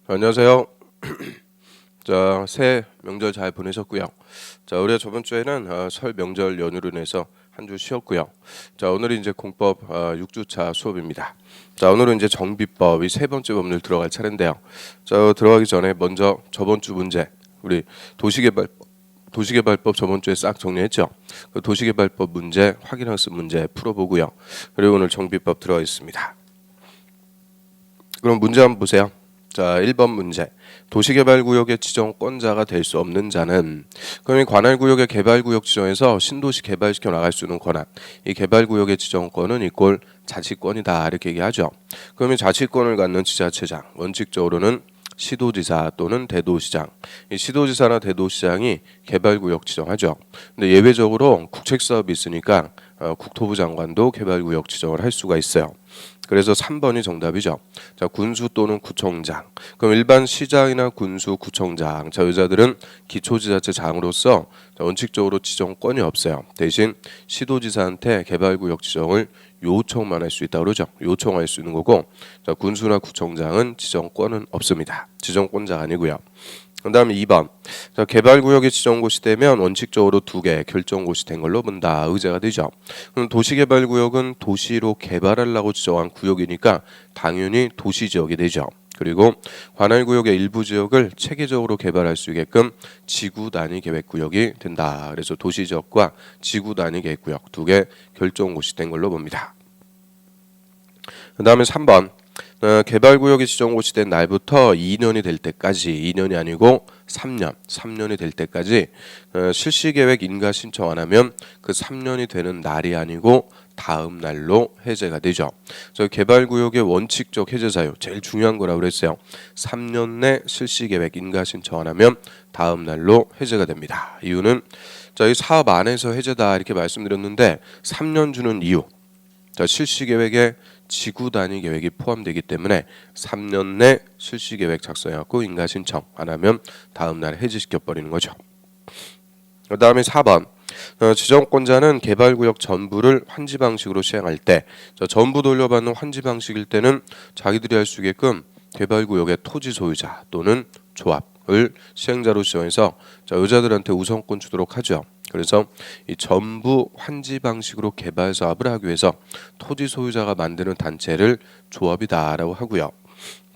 안녕하세요. 자, 새 명절 잘 보내셨고요. 자, 우리가 저번 주에는 설 명절 연휴로 인해서 한 주 쉬었고요. 자, 오늘은 이제 공법 6주차 수업입니다. 자, 오늘은 이제 정비법 이 세 번째 법률 들어갈 차례인데요. 자, 들어가기 전에 먼저 저번 주 문제 우리 도시개발법 저번 주에 싹 정리했죠. 그 도시개발법 문제 확인학습 문제 풀어보고요. 그리고 오늘 정비법 들어가겠습니다. 그럼 문제 한번 보세요. 자, 1번 문제. 도시개발구역의 지정권자가 될 수 없는 자는, 그럼 이 관할구역의 개발구역 지정에서 신도시 개발시켜 나갈 수 있는 권한, 이 개발구역의 지정권은 이꼴 자치권이다 이렇게 얘기하죠. 그럼 이 자치권을 갖는 지자체장, 원칙적으로는 시도지사 또는 대도시장, 이 시도지사나 대도시장이 개발구역 지정하죠. 근데 예외적으로 국책사업이 있으니까 국토부 장관도 개발구역 지정을 할 수가 있어요. 그래서 3번이 정답이죠. 자, 군수 또는 구청장. 그럼 일반 시장이나 군수, 구청장. 자, 여자들은 기초지자체장으로서 원칙적으로 지정권이 없어요. 대신 시도지사한테 개발구역 지정을 요청만 할 수 있다 그러죠. 요청할 수 있는 거고, 자, 군수나 구청장은 지정권은 없습니다. 지정권자가 아니고요. 그다음에 2번. 자, 개발구역이 지정곳이 되면 원칙적으로 2개 결정곳이 된 걸로 본다. 의제가 되죠. 그럼 도시개발구역은 도시로 개발하려고 지정한 구역이니까 당연히 도시지역이 되죠. 그리고 관할구역의 일부 지역을 체계적으로 개발할 수 있게끔 지구단위 계획구역이 된다. 그래서 도시지역과 지구단위 계획구역 2개 결정곳이 된 걸로 봅니다. 그 다음에 3번. 개발구역이 지정곳이 된 날부터 2년이 될 때까지, 2년이 아니고 3년이 될 때까지 실시계획 인가 신청 안 하면 그 3년이 되는 날이 아니고 다음 날로 해제가 되죠. 저 개발구역의 원칙적 해제 사유 제일 중요한 거라고 그랬어요. 3년 내 실시계획 인가 신청 안 하면 다음 날로 해제가 됩니다. 이유는 자, 이 사업 안에서 해제다 이렇게 말씀드렸는데 3년 주는 이유. 자, 실시계획에 지구단위 계획이 포함되기 때문에 3년 내 실시계획 작성해갖고 인가 신청 안 하면 다음 날 해지시켜 버리는 거죠. 그 다음에 4번. 지정권자는 개발구역 전부를 환지 방식으로 시행할 때, 전부 돌려받는 환지 방식일 때는 자기들이 할 수 있게끔 개발구역의 토지 소유자 또는 조합을 시행자로 지정해서 여자들한테 우선권 주도록 하죠. 그래서 이 전부 환지 방식으로 개발 사업을 하기 위해서 토지 소유자가 만드는 단체를 조합이다라고 하고요.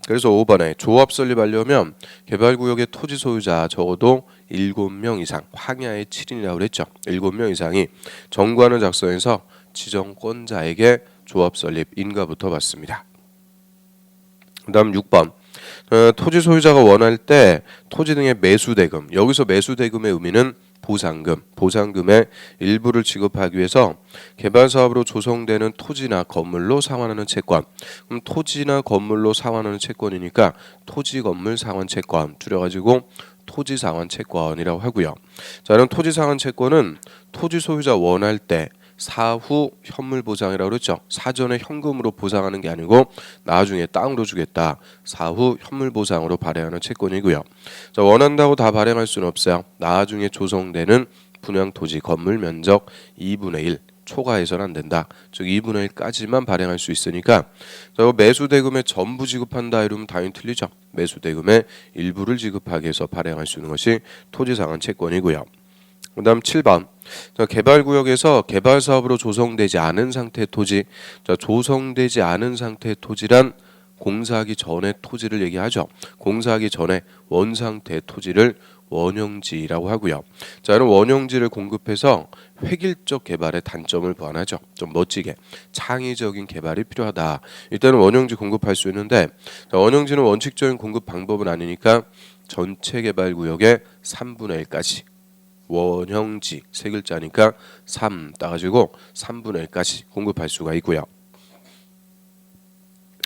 그래서 5번에 조합 설립하려면 개발구역의 토지 소유자 적어도 7명 이상, 황야의 7인이라고 그랬죠. 7명 이상이 정관을 작성해서 지정권자에게 조합 설립 인가부터 받습니다. 그 다음 6번. 토지 소유자가 원할 때 토지 등의 매수대금, 여기서 매수대금의 의미는 보상금의 일부를 지급하기 위해서 개발사업으로 조성되는 토지나 건물로 상환하는 채권. 그럼 토지나 건물로 상환하는 채권이니까 토지 건물 상환 채권 줄여가지고 토지 상환 채권이라고 하고요. 자, 그럼 토지 상환 채권은 토지 소유자 원할 때 사후 현물 보상이라고 그랬죠. 사전에 현금으로 보상하는 게 아니고 나중에 땅으로 주겠다. 사후 현물 보상으로 발행하는 채권이고요. 자, 원한다고 다 발행할 수는 없어요. 나중에 조성되는 분양 토지 건물 면적 2분의 1 초과해서는 안 된다. 즉 2분의 1까지만 발행할 수 있으니까 매수대금의 전부 지급한다 이러면 당연히 틀리죠. 매수대금의 일부를 지급하기 위해서 발행할 수 있는 것이 토지상환 채권이고요. 그 다음 7번. 개발구역에서 개발사업으로 조성되지 않은 상태의 토지. 자, 조성되지 않은 상태의 토지란 공사하기 전에 토지를 얘기하죠. 공사하기 전에 원상태의 토지를 원형지라고 하고요. 자, 그럼 원형지를 공급해서 획일적 개발의 단점을 보완하죠. 좀 멋지게 창의적인 개발이 필요하다. 일단은 원형지 공급할 수 있는데, 자, 원형지는 원칙적인 공급 방법은 아니니까 전체 개발구역의 3분의 1까지 원형지 세 글자니까 3 따가지고 3분의 1까지 공급할 수가 있고요.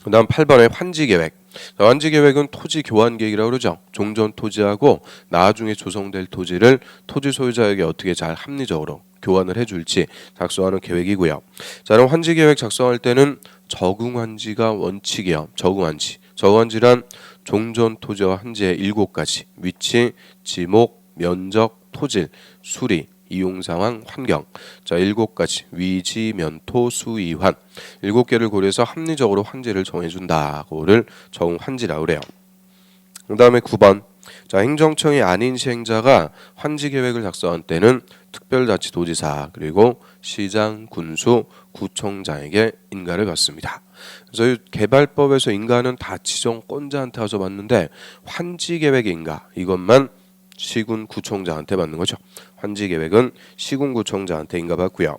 그 다음 8번에 환지계획. 환지계획은 토지 교환계획이라고 그러죠. 종전 토지하고 나중에 조성될 토지를 토지 소유자에게 어떻게 잘 합리적으로 교환을 해줄지 작성하는 계획이고요. 자, 그럼 환지계획 작성할 때는 적응환지가 원칙이에요. 적응환지란 종전 토지와 환지의 7가지 위치, 지목, 면적, 토질, 수리, 이용상황, 환경. 자, 7가지 위지, 면토, 수, 이환 7개를 고려해서 합리적으로 환지를 정해준다. 그거를 정환지라고 그래요. 그다음에 9번. 자, 행정청이 아닌 시행자가 환지 계획을 작성한 때는 특별자치도지사 그리고 시장, 군수, 구청장에게 인가를 받습니다. 그래서 이 개발법에서 인가는 다 지정권자한테 가서 받는데 환지 계획의 인가 이것만 시군 구청장한테 받는 거죠. 환지 계획은 시군 구청장한테 인가받고요.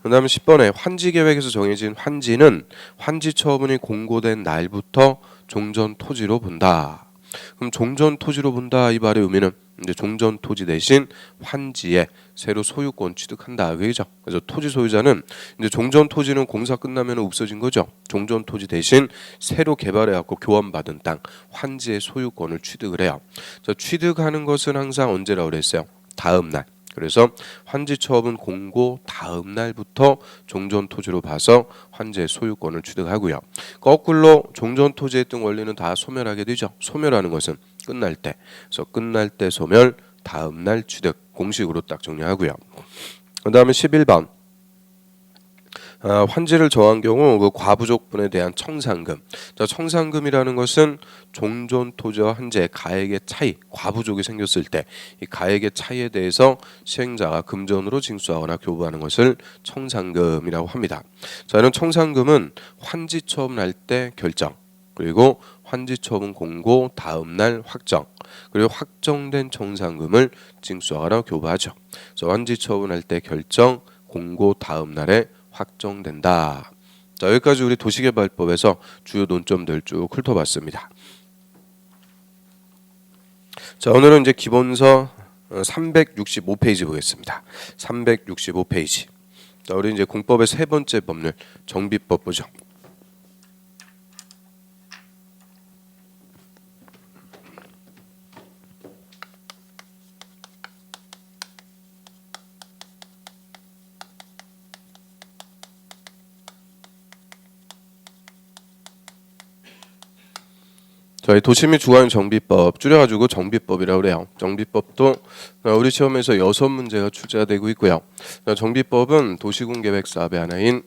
그다음에 10번에 환지 계획에서 정해진 환지는 환지 처분이 공고된 날부터 종전 토지로 본다. 그럼 종전 토지로 본다 이 말의 의미는 이제 종전 토지 대신 환지에 새로 소유권 취득한다 그죠? 그래서 토지 소유자는 이제 종전 토지는 공사 끝나면 없어진 거죠. 종전 토지 대신 새로 개발해갖고 교환받은 땅 환지의 소유권을 취득을 해요. 자, 취득하는 것은 항상 언제라고 그랬어요? 다음 날. 그래서 환지 처분 공고 다음 날부터 종전 토지로 봐서 환지의 소유권을 취득하고요. 거꾸로 종전 토지에 있던 권리는 다 소멸하게 되죠. 소멸하는 것은 끝날 때. 그래서 끝날 때 소멸, 다음 날 취득 공식으로 딱 정리하고요. 그다음에 11번. 환지를 정한 경우 그 과부족분에 대한 청산금. 자, 청산금이라는 것은 종전 토지와 환지의 가액의 차이, 과부족이 생겼을 때 이 가액의 차이에 대해서 시행자가 금전으로 징수하거나 교부하는 것을 청산금이라고 합니다. 자, 이런 청산금은 환지 처분할 때 결정, 그리고 환지 처분 공고 다음 날 확정, 그리고 확정된 청산금을 징수하거나 교부하죠. 그래서 환지 처분할 때 결정, 공고 다음 날에 확정된다. 자, 여기까지 우리 도시개발법에서 주요 논점들 쭉 훑어봤습니다. 자, 오늘은 이제 기본서 365페이지 보겠습니다. 365페이지. 자, 우리 이제 공법의 세 번째 법률 정비법 보죠. 저희 도시및 주거용 정비법 줄여가지고 정비법이라고 그래요. 정비법도 우리 시험에서 6문제가 출제가 되고 있고요. 정비법은 도시군계획 사업의 하나인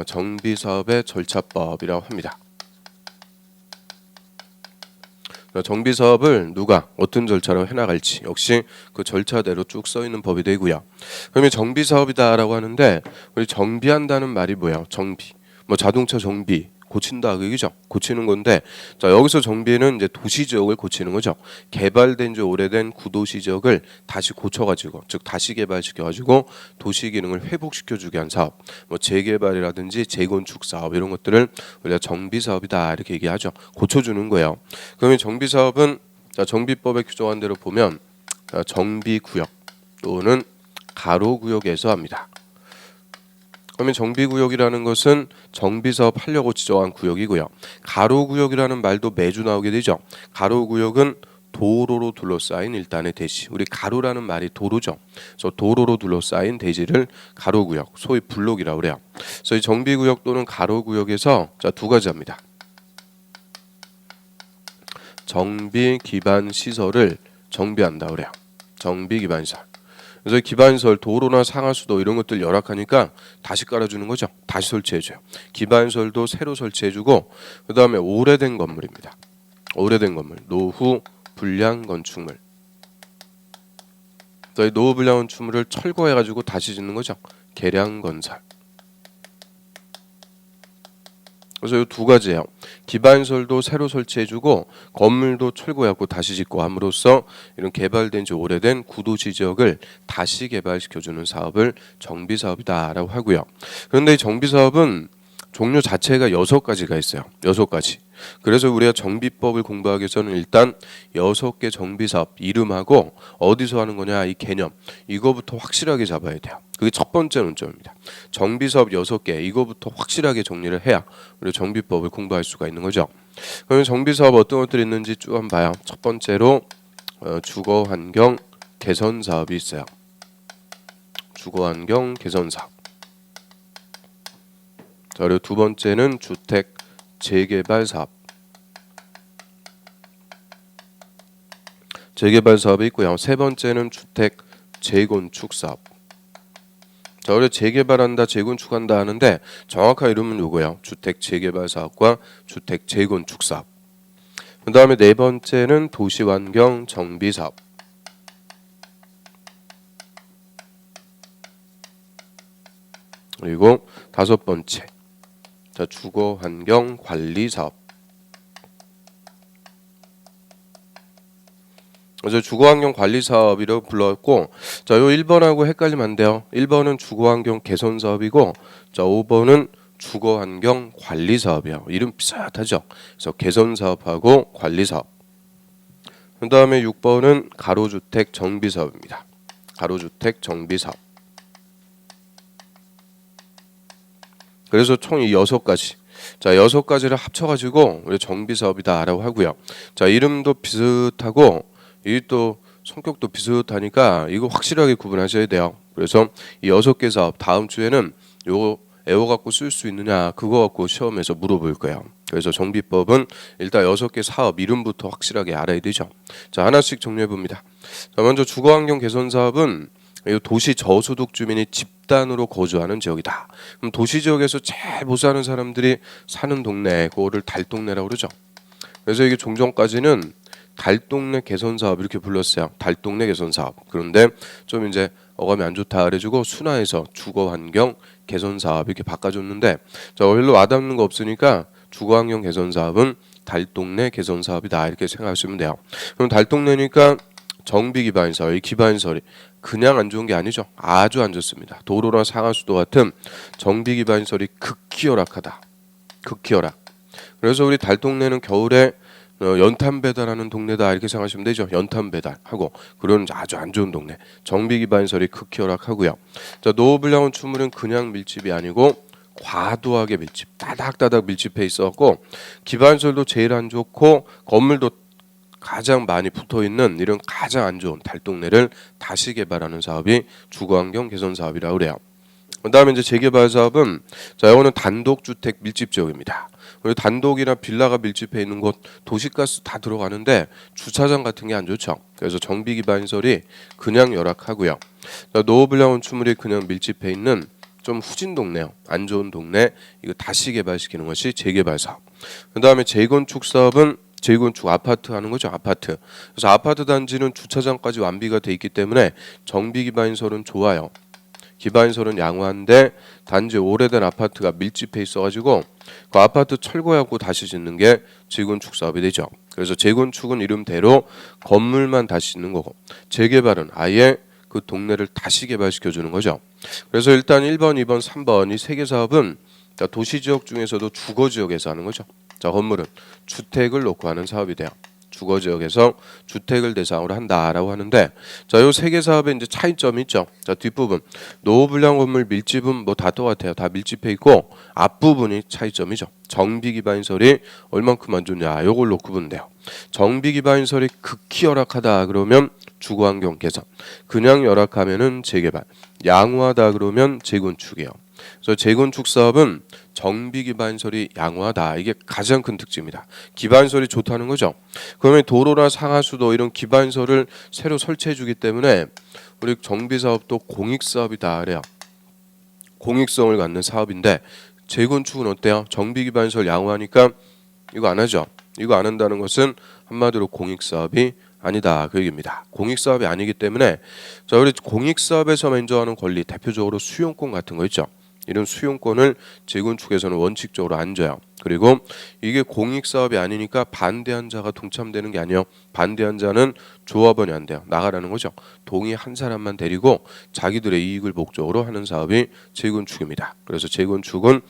정비사업의 절차법이라고 합니다. 정비사업을 누가 어떤 절차로 해나갈지 역시 그 절차대로 쭉 써있는 법이 되고요. 그러면 정비사업이다라고 하는데 우리 정비한다는 말이 뭐예요? 정비. 뭐 자동차 정비. 고친다 그죠? 고치는 건데 자, 여기서 정비는 이제 도시 지역을 고치는 거죠. 개발된 지 오래된 구도시 지역을 다시 고쳐가지고 즉 다시 개발시켜가지고 도시 기능을 회복시켜주게 한 사업, 뭐 재개발이라든지 재건축 사업 이런 것들을 우리가 정비 사업이다 이렇게 얘기하죠. 고쳐주는 거예요. 그러면 정비 사업은 정비법에 규정한 대로 보면 정비구역 또는 가로구역에서 합니다. 그러면 정비구역이라는 것은 정비사업 하려고 지정한 구역이고요. 가로구역이라는 말도 매주 나오게 되죠. 가로구역은 도로로 둘러싸인 일단의 대지. 우리 가로라는 말이 도로죠. 그래서 도로로 둘러싸인 대지를 가로구역, 소위 블록이라고 그래요. 그래서 이 정비구역 또는 가로구역에서 두 가지 합니다. 정비 기반 시설을 정비한다 그래요. 정비 기반 시설. 그래서 기반시설 도로나 상하수도 이런 것들 열악하니까 다시 깔아주는 거죠. 다시 설치해줘요. 기반시설도 새로 설치해주고 그 다음에 오래된 건물입니다. 오래된 건물 노후 불량 건축물. 저희 노후 불량 건축물을 철거해가지고 다시 짓는 거죠. 개량 건설. 그래서 이 두 가지예요. 기반시설도 새로 설치해주고 건물도 철거해갖고 다시 짓고 함으로써 이런 개발된 지 오래된 구도시 지역을 다시 개발시켜주는 사업을 정비사업이다라고 하고요. 그런데 이 정비사업은 종류 자체가 6가지가 있어요. 6가지. 그래서 우리가 정비법을 공부하기 위해서는 일단 6개 정비사업 이름하고 어디서 하는 거냐 이 개념 이거부터 확실하게 잡아야 돼요. 그게 첫 번째 논점입니다. 정비사업 6개 이거부터 확실하게 정리를 해야 우리 정비법을 공부할 수가 있는 거죠. 그러면 정비사업 어떤 것들이 있는지 쭉 한번 봐요. 첫 번째로 주거환경 개선사업이 있어요. 주거환경 개선사업. 자, 그리고 두 번째는 주택 재개발 사업. 재개발 사업이 있고요. 세 번째는 주택 재건축 사업. 자, 우리 재개발한다, 재건축한다 하는데 정확한 이름은 요거예요. 주택 재개발 사업과 주택 재건축 사업. 그 다음에 네 번째는 도시환경 정비사업. 그리고 다섯 번째, 자, 주거환경 관리사업. 그래서 주거환경 관리사업이라고 불렀고, 자, 요 1번하고 헷갈리면 안 돼요. 1번은 주거환경 개선사업이고, 자, 5번은 주거환경 관리사업이에요. 이름 비슷하죠. 그래서 개선사업하고 관리사업. 그 다음에 6번은 가로주택 정비사업입니다. 가로주택 정비사업. 그래서 총 이 6가지. 자, 6가지를 합쳐가지고 우리 정비사업이다라고 하고요. 자, 이름도 비슷하고 이 또 성격도 비슷하니까 이거 확실하게 구분하셔야 돼요. 그래서 이 6개 사업 다음 주에는 요거 애워 갖고 쓸 수 있느냐 그거 갖고 시험에서 물어볼 거예요. 그래서 정비법은 일단 6개 사업 이름부터 확실하게 알아야 되죠. 자, 하나씩 정리해 봅니다. 자, 먼저 주거환경 개선 사업은 도시 저소득 주민이 집단으로 거주하는 지역이다. 그럼 도시 지역에서 제일 못 사는 사람들이 사는 동네, 그거를 달동네라고 그러죠. 그래서 이게 종전까지는 달동네 개선 사업 이렇게 불렀어요. 달동네 개선 사업. 그런데 좀 이제 어감이 안 좋다 그래가지고 순화해서 주거환경 개선 사업 이렇게 바꿔줬는데, 자, 별로 와닿는 거 없으니까 주거환경 개선 사업은 달동네 개선 사업이다 이렇게 생각하시면 돼요. 그럼 달동네니까 정비 기반시설, 이 기반시설이 그냥 안 좋은 게 아니죠. 아주 안 좋습니다. 도로나 상하수도 같은 정비 기반시설이 극히 열악하다. 극히 열악. 그래서 우리 달동네는 겨울에 연탄 배달하는 동네다 이렇게 생각하시면 되죠. 연탄 배달하고 그런 아주 안 좋은 동네. 정비 기반시설이 극히 열악하고요. 자, 노후불량원 추물은 그냥 밀집이 아니고 과도하게 밀집, 따닥따닥 밀집해 있었고 기반시설도 제일 안 좋고 건물도 가장 많이 붙어있는 이런 가장 안 좋은 달동네를 다시 개발하는 사업이 주거환경 개선 사업이라고 그래요. 그 다음에 이제 재개발 사업은, 자, 이거는 단독주택 밀집 지역입니다. 단독이나 빌라가 밀집해 있는 곳 도시가스 다 들어가는데 주차장 같은 게 안 좋죠. 그래서 정비 기반시설이 그냥 열악하고요. 자, 노후불량원 추물이 그냥 밀집해 있는 좀 후진 동네요. 안 좋은 동네 이거 다시 개발시키는 것이 재개발 사업. 그 다음에 재건축 사업은 재건축 아파트 하는 거죠. 아파트. 그래서 아파트 단지는 주차장까지 완비가 돼 있기 때문에 정비 기반시설은 좋아요. 기반시설은 양호한데 단지 오래된 아파트가 밀집해 있어가지고 그 아파트 철거하고 다시 짓는 게 재건축 사업이 되죠. 그래서 재건축은 이름대로 건물만 다시 짓는 거고 재개발은 아예 그 동네를 다시 개발시켜주는 거죠. 그래서 일단 1번, 2번, 3번 이 세 개 사업은 도시지역 중에서도 주거지역에서 하는 거죠. 자, 건물은 주택을 놓고 하는 사업이 돼요. 주거지역에서 주택을 대상으로 한다라고 하는데, 자, 요 세 개 사업의 이제 차이점이 있죠. 자, 뒷부분 노후불량 건물 밀집은 뭐 다 똑같아요. 다 밀집해 있고 앞부분이 차이점이죠. 정비 기반시설이 얼만큼 안 좋냐 요걸로 구분돼요. 정비 기반시설이 극히 열악하다 그러면 주거환경 개선, 그냥 열악하면은 재개발, 양호하다 그러면 재건축이에요. 그래서 재건축 사업은 정비 기반시설이 양호하다. 이게 가장 큰 특징입니다. 기반시설이 좋다는 거죠. 그러면 도로나 상하수도 이런 기반시설을 새로 설치해 주기 때문에 우리 정비 사업도 공익 사업이다 그래요. 공익성을 갖는 사업인데 재건축은 어때요? 정비 기반시설 양호하니까 이거 안 하죠. 이거 안 한다는 것은 한마디로 공익 사업이 아니다 그 얘기입니다. 공익 사업이 아니기 때문에, 자, 우리 공익 사업에서 인정하는 권리 대표적으로 수용권 같은 거 있죠. 이런 수용권을 재건축에서는 원칙적으로 안 줘요. 그리고 이게 공익 사업이 아니니까 반대한 자가 동참되는 게 아니에요. 반대한 자는 조합원이 안 돼요. 나가라는 거죠. 동의한 사람만 데리고 자기들의 이익을 목적으로 하는 사업이 재건축입니다. 그래서 재건축은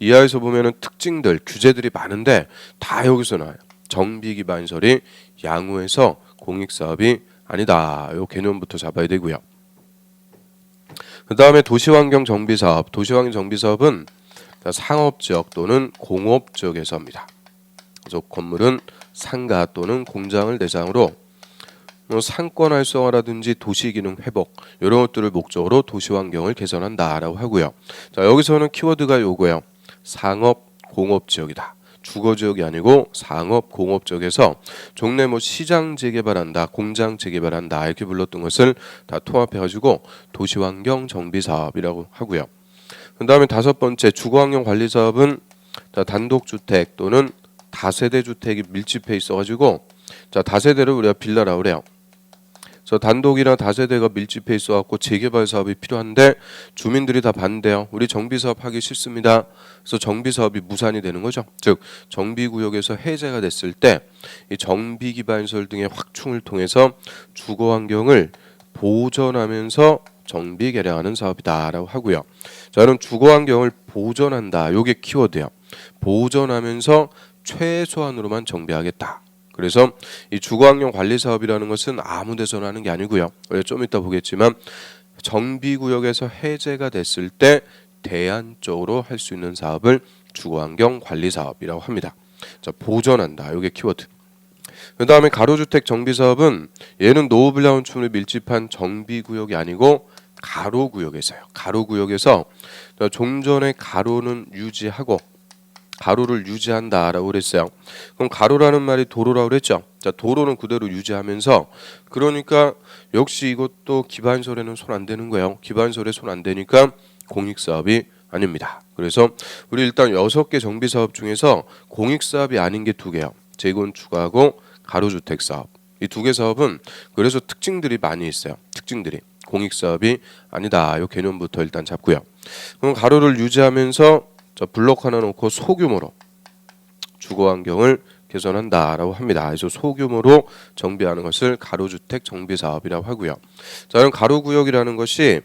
이하에서 보면은 특징들, 규제들이 많은데 다 여기서 나와요. 정비 기반시설이 양호해서 공익 사업이 아니다. 이 개념부터 잡아야 되고요. 그 다음에 도시환경 정비사업. 도시환경 정비사업은 상업지역 또는 공업지역에서 합니다. 그래서 건물은 상가 또는 공장을 대상으로 상권 활성화라든지 도시기능 회복 이런 것들을 목적으로 도시환경을 개선한다라고 하고요. 자, 여기서는 키워드가 요거예요. 상업 공업지역이다. 주거지역이 아니고 상업 공업지역에서 종래 뭐 시장 재개발한다, 공장 재개발한다 이렇게 불렀던 것을 다 통합해가지고 도시환경 정비사업이라고 하고요. 그 다음에 다섯 번째 주거환경 관리사업은 단독주택 또는 다세대 주택이 밀집해 있어가지고 자 다세대를 우리가 빌라라고 그래요. 그래서 단독이나 다세대가 밀집해 있어갖고 재개발 사업이 필요한데 주민들이 다 반대요. 우리 정비사업 하기 싫습니다. 그래서 정비사업이 무산이 되는 거죠. 즉 정비구역에서 해제가 됐을 때 이 정비기반시설 등의 확충을 통해서 주거환경을 보전하면서 정비 개량하는 사업이다라고 하고요. 자, 그럼 주거환경을 보전한다. 요게 키워드예요. 보전하면서 최소한으로만 정비하겠다. 그래서 이 주거환경 관리 사업이라는 것은 아무 데서나 하는 게 아니고요. 좀 이따 보겠지만 정비구역에서 해제가 됐을 때 대안적으로 할 수 있는 사업을 주거환경 관리 사업이라고 합니다. 자, 보전한다. 이게 키워드. 그 다음에 가로주택 정비사업은 얘는 노후불 건축물이 밀집한 정비구역이 아니고 가로구역에서요. 가로구역에서 종전의 가로는 유지하고 가로를 유지한다라고 그랬어요. 그럼 가로라는 말이 도로라고 그랬죠. 자, 도로는 그대로 유지하면서 그러니까 역시 이것도 기반설에는 손 안 대는 거예요. 기반설에 손 안 대니까 공익사업이 아닙니다. 그래서 우리 일단 6개 정비사업 중에서 공익사업이 아닌 게 2개요. 재건축하고 가로주택 사업. 이 2개 사업은 그래서 특징들이 많이 있어요. 특징들이. 공익사업이 아니다. 이 개념부터 일단 잡고요. 그럼 가로를 유지하면서 블록 하나 놓고 소규모로 주거환경을 개선한다라고 합니다. 그래서 소규모로 정비하는 것을 가로주택 정비사업이라고 하고요. 자, 그럼 가로구역이라는 것이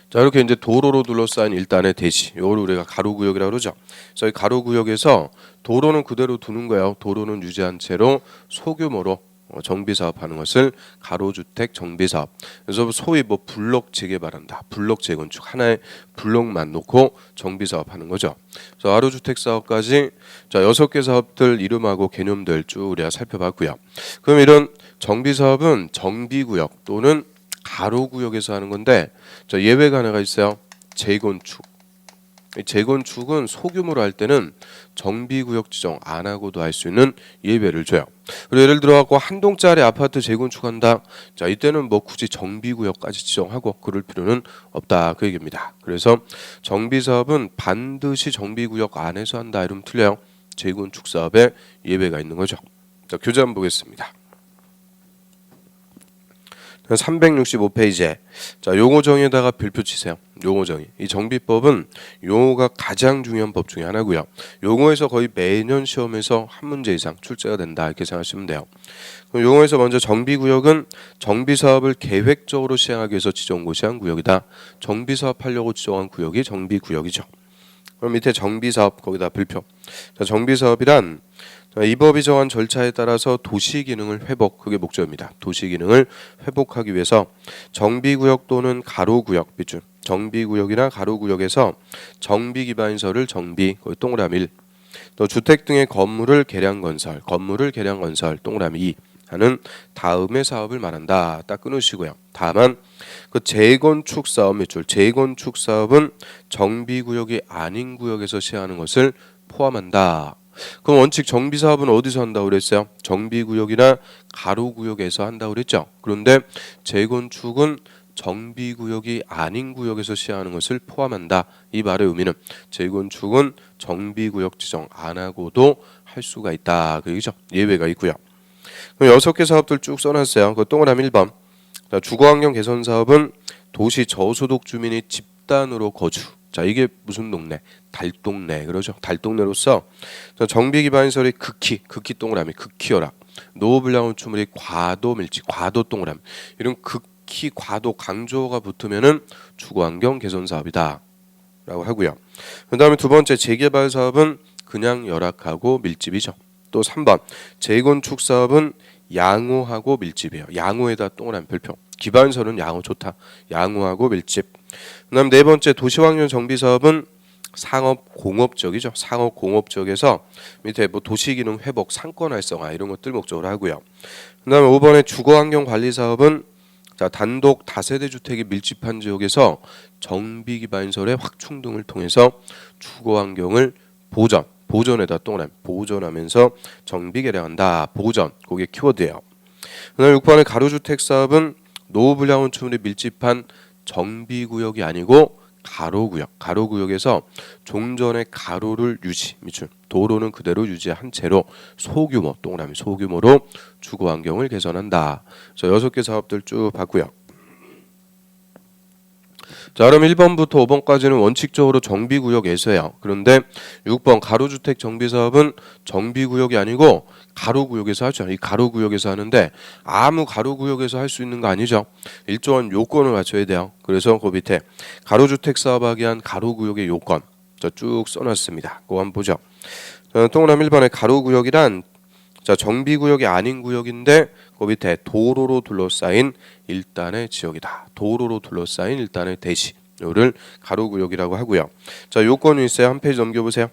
자, 이렇게 이제 도로로 둘러싸인 일단의 대지, 이걸 우리가 가로구역이라고 그러죠. 그래서 이 가로구역에서 도로는 그대로 두는 거예요. 도로는 유지한 채로 소규모로 정비 사업하는 것을 가로주택 정비 사업. 그래서 소위 뭐 블록 재개발한다, 블록 재건축 하나의 블록만 놓고 정비 사업하는 거죠. 그래서 가로주택 사업까지 자 6개 사업들 이름하고 개념들 쭉 우리가 살펴봤고요. 그럼 이런 정비 사업은 정비구역 또는 가로구역에서 하는 건데 자 예외가 하나가 있어요. 재건축. 재건축은 소규모로 할 때는 정비구역 지정 안 하고도 할 수 있는 예외를 줘요. 그리고 예를 들어 갖고 한 동짜리 아파트 재건축한다. 자 이때는 뭐 굳이 정비구역까지 지정하고 그럴 필요는 없다 그 얘기입니다. 그래서 정비사업은 반드시 정비구역 안에서 한다 이러면 틀려요. 재건축 사업에 예외가 있는 거죠. 자 교재 한번 보겠습니다. 365페이지에 자 용어 정의에다가 별표 치세요. 용어 정의. 이 정비법은 용어가 가장 중요한 법 중에 하나고요. 용어에서 거의 매년 시험에서 한 문제 이상 출제가 된다 이렇게 생각하시면 돼요. 그럼 용어에서 먼저 정비구역은 정비사업을 계획적으로 시행하기 위해서 지정 고시한 구역이다. 정비사업 하려고 지정한 구역이 정비구역이죠. 그럼 밑에 정비사업 거기다 별표. 자, 정비사업이란 이 법이 정한 절차에 따라서 도시 기능을 회복, 그게 목적입니다. 도시 기능을 회복하기 위해서 정비구역 또는 가로구역 비중, 정비구역이나 가로구역에서 정비 기반시설을 정비, 동그라미 1, 또 주택 등의 건물을 개량 건설, 동그라미 2 하는 다음의 사업을 말한다. 딱 끊으시고요. 다만 그 재건축 사업 밑줄, 재건축 사업은 정비구역이 아닌 구역에서 시행하는 것을 포함한다. 그럼 원칙 정비사업은 어디서 한다고 그랬어요? 정비구역이나 가로구역에서 한다고 그랬죠. 그런데 재건축은 정비구역이 아닌 구역에서 시행하는 것을 포함한다. 이 말의 의미는 재건축은 정비구역 지정 안 하고도 할 수가 있다. 그 얘기죠. 예외가 있고요. 그럼 6개 사업들 쭉 써놨어요. 그 동그라미 1번. 주거환경 개선 사업은 도시 저소득 주민이 집단으로 거주. 자 이게 무슨 동네? 달동네 그러죠. 달동네로서 정비 기반시설이 극히 동그라미 극히 열악, 노후불량 건축물이 과도 밀집, 과도 동그라미 이런 극히 과도 강조가 붙으면은 주거환경 개선 사업이다 라고 하고요. 그 다음에 두 번째 재개발 사업은 그냥 열악하고 밀집이죠. 또 3번 재건축 사업은 양호하고 밀집이에요. 양호에다 동그라미 별표. 기반시설은 양호 좋다. 양호하고 밀집. 그다음 네 번째 도시환경 정비 사업은 상업 공업적이죠. 상업 공업적에서 밑에 뭐 도시기능 회복, 상권 활성화 이런 것들 목적으로 하고요. 그다음에 5번의 주거환경 관리 사업은 자 단독 다세대 주택이 밀집한 지역에서 정비 기반시설의 확충 등을 통해서 주거환경을 보전에다 동그라미 보전하면서 정비 개량한다. 보전 그게 키워드예요. 그다음에 6번의 가로주택 사업은 노후불량 건축물이 밀집한 정비구역이 아니고 가로구역, 가로구역에서 종전의 가로를 유지, 도로는 그대로 유지한 채로 소규모, 동그라미 소규모로 주거 환경을 개선한다. 자, 6개 사업들 쭉 봤고요. 자, 그럼 1번부터 5번까지는 원칙적으로 정비구역에서요. 그런데 6번 가로주택 정비사업은 정비구역이 아니고 가로구역에서 하죠. 이 가로구역에서 하는데 아무 가로구역에서 할 수 있는 거 아니죠. 일정한 요건을 맞춰야 돼요. 그래서 그 밑에 가로주택 사업하기 위한 가로구역의 요건 쭉 써놨습니다. 그거 한번 보죠. 동그라미 1번의 가로구역이란 자, 정비구역이 아닌 구역인데 그 밑에 도로로 둘러싸인 일단의 지역이다. 도로로 둘러싸인 일단의 대시. 요를 가로구역이라고 하고요. 자, 요건이 있어요. 한 페이지 넘겨보세요.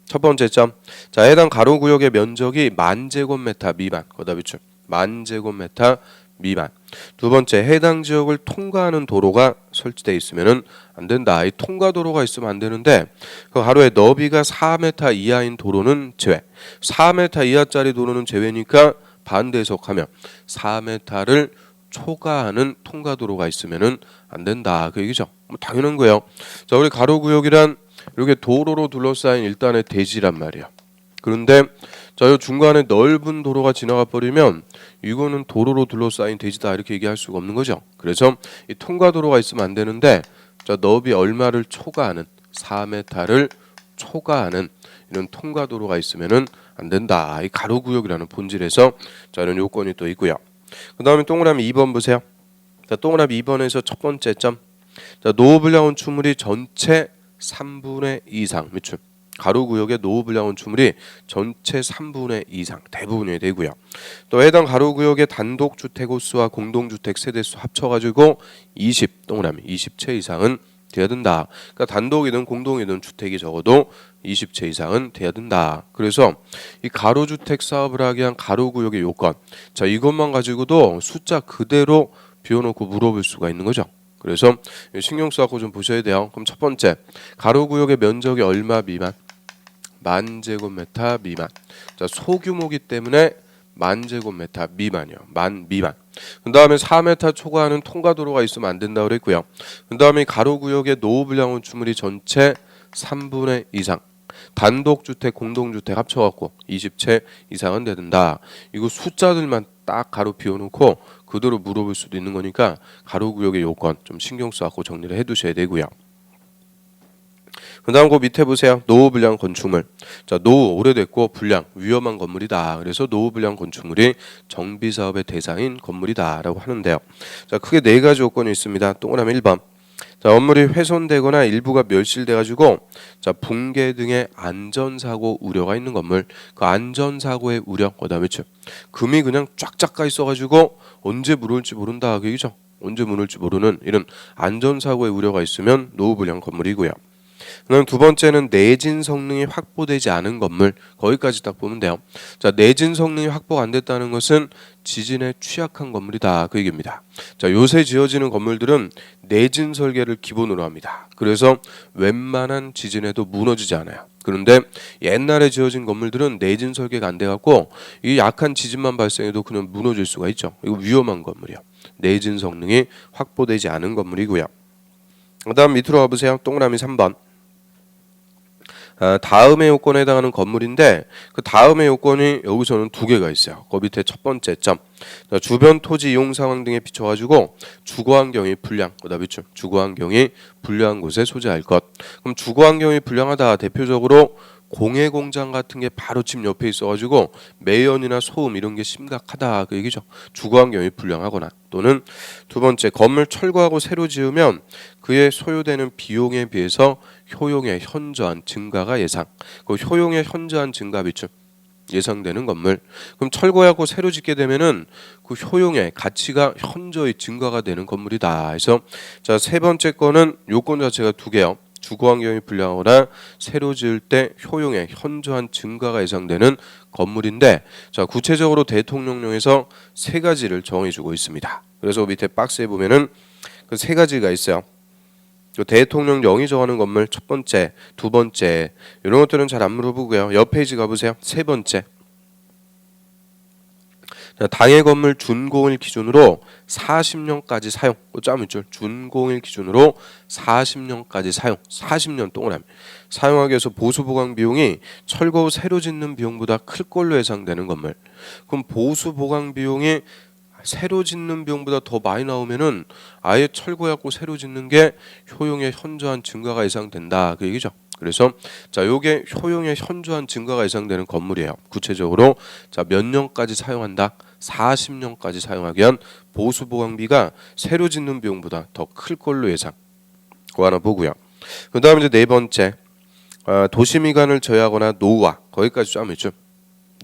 첫 번째 점. 자, 해당 가로구역의 면적이 10,000제곱미터 미만. 거다 비추. 10,000제곱미터 미만. 두 번째, 해당 지역을 통과하는 도로가 설치되어 있으면은 안 된다. 이 통과 도로가 있으면 안 되는데 그 가로의 너비가 4m 이하인 도로는 제외. 4m 이하짜리 도로는 제외니까 반대 해석하면 4m를 초과하는 통과 도로가 있으면은 안 된다. 그 얘기죠. 뭐 당연한 거예요. 자, 우리 가로구역이란 이렇게 도로로 둘러싸인 일단의 대지란 말이에요. 그런데 자, 이 중간에 넓은 도로가 지나가 버리면 이거는 도로로 둘러싸인 대지다 이렇게 얘기할 수가 없는 거죠. 그래서 이 통과 도로가 있으면 안 되는데 자, 너비 얼마를 초과하는 4m를 초과하는 이런 통과 도로가 있으면은 안 된다. 이 가로구역이라는 본질에서 자, 이런 요건이 또 있고요. 그다음에 동그라미 2번 보세요. 자, 동그라미 2번에서 첫 번째 점. 자, 노후불량 건축물이 전체 3분의 2 이상 미추. 가로구역의 노후불량 건축물이 전체 3분의 2 이상 대부분이 되고요. 또 해당 가로구역의 단독주택 호수와 공동주택 세대수 합쳐가지고 20 동그라미 20채 이상은 돼야 된다. 그러니까 단독이든 공동이든 주택이 적어도 20채 이상은 돼야 된다. 그래서 이 가로주택 사업을 하기 위한 가로구역의 요건. 자, 이것만 가지고도 숫자 그대로 비워놓고 물어볼 수가 있는 거죠. 그래서 신경 써갖고 좀 보셔야 돼요. 그럼 첫 번째, 가로구역의 면적이 얼마 미만? 10,000제곱미터 미만. 자, 소규모기 때문에 10,000제곱미터 미만이요. 미만. 그 다음에 4m 초과하는 통과도로가 있으면 안 된다고 그랬고요. 그 다음에 가로구역의 노후불량 건축물이 전체 3분의 2 이상. 단독주택, 공동주택 합쳐갖고 20채 이상은 된다. 이거 숫자들만 딱 가로 비워놓고 그대로 물어볼 수도 있는 거니까 가로구역의 요건 좀 신경 써갖고 정리를 해두셔야 되고요. 그 다음 그 밑에 보세요. 노후불량 건축물. 자, 노후 오래됐고 불량 위험한 건물이다. 그래서 노후불량 건축물이 정비사업의 대상인 건물이다 라고 하는데요. 자, 크게 4가지 요건이 있습니다. 동그라미 1번. 자, 건물이 훼손되거나 일부가 멸실돼가지고 자, 붕괴 등의 안전사고 우려가 있는 건물. 그 안전사고의 우려 그다음에 금이 그냥 쫙쫙 가 있어가지고 언제 무너질지 모른다 그 얘기죠. 언제 무너질지 모르는 이런 안전사고의 우려가 있으면 노후불량 건물이고요. 그다음 두 번째는 내진 성능이 확보되지 않은 건물. 거기까지 딱 보면 돼요. 자, 내진 성능이 확보가 안 됐다는 것은 지진에 취약한 건물이다 그 얘기입니다. 자, 요새 지어지는 건물들은 내진 설계를 기본으로 합니다. 그래서 웬만한 지진에도 무너지지 않아요. 그런데 옛날에 지어진 건물들은 내진 설계가 안 돼갖고 이 약한 지진만 발생해도 그냥 무너질 수가 있죠. 이거 위험한 건물이요. 내진 성능이 확보되지 않은 건물이고요. 그다음 밑으로 가보세요. 동그라미 3번. 다음의 요건에 해당하는 건물인데 그 다음의 요건이 여기서는 2개가 있어요. 그 밑에 첫 번째 점. 주변 토지 이용 상황 등에 비춰가지고 주거 환경이 불량, 그다음에 주거 환경이 불량한 곳에 소재할 것. 그럼 주거 환경이 불량하다 대표적으로 공해 공장 같은 게 바로 집 옆에 있어가지고 매연이나 소음 이런 게 심각하다 그 얘기죠. 주거 환경이 불량하거나 또는 두 번째 건물 철거하고 새로 지으면 그에 소요되는 비용에 비해서 효용의 현저한 증가가 예상. 그 효용의 현저한 증가 비중 예상되는 건물. 그럼 철거하고 새로 짓게 되면은 그 효용의 가치가 현저히 증가가 되는 건물이다. 그래서 자, 세 번째 거는 요건 자체가 2개요. 주거 환경이 불량하거나 새로 지을 때 효용의 현저한 증가가 예상되는 건물인데 자, 구체적으로 대통령령에서 3가지를 정해주고 있습니다. 그래서 밑에 박스에 보면은 그 3가지가 있어요. 대통령령이 정하는 건물 첫 번째, 두 번째 이런 것들은 잘 안 물어보고요. 옆 페이지 가보세요. 세 번째. 자, 당해 건물 준공일 기준으로 40년까지 사용. 짜물줄 준공일 기준으로 40년까지 사용. 40년 동그라미. 사용하기 위해서 보수 보강 비용이 철거 후 새로 짓는 비용보다 클 걸로 예상되는 건물. 그럼 보수 보강 비용이 새로 짓는 비용보다 더 많이 나오면은 아예 철거하고 새로 짓는 게 효용의 현저한 증가가 예상된다 그 얘기죠. 그래서 자 요게 효용의 현저한 증가가 예상되는 건물이에요. 구체적으로 자 몇 년까지 사용한다? 40년까지 사용하기 위한 보수 보강비가 새로 짓는 비용보다 더 클 걸로 예상. 그거 하나 보고요. 그다음에 이제 네 번째 도시 미관을 저해하거나 노후화 거기까지 좀 있죠.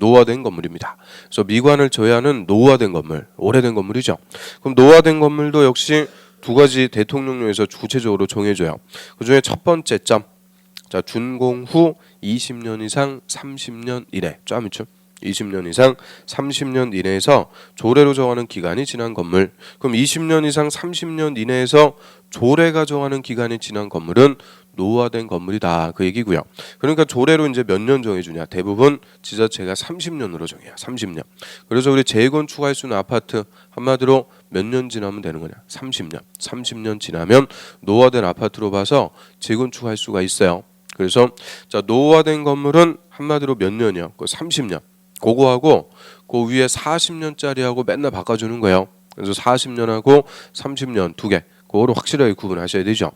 노후화된 건물입니다. 그래서 미관을 저해하는 노후화된 건물, 오래된 건물이죠. 그럼 노후화된 건물도 역시 두 가지 대통령령에서 구체적으로 정해줘요. 그 중에 첫 번째 점, 자 준공 후 20년 이상 30년 이내, 좀 있죠. 20년 이상 30년 이내에서 조례로 정하는 기간이 지난 건물. 그럼 20년 이상 30년 이내에서 조례가 정하는 기간이 지난 건물은 노후화된 건물이다 그 얘기고요. 그러니까 조례로 이제 몇 년 정해주냐? 대부분 지자체가 30년으로 정해요. 30년. 그래서 우리 재건축할 수 있는 아파트 한마디로 몇 년 지나면 되는 거냐? 30년. 30년 지나면 노후화된 아파트로 봐서 재건축할 수가 있어요. 그래서 자 노후화된 건물은 한마디로 몇 년이요? 그 30년. 그거하고 그 위에 40년짜리하고 맨날 바꿔주는 거예요. 그래서 40년하고 30년 두 개. 그거를 확실하게 구분하셔야 되죠.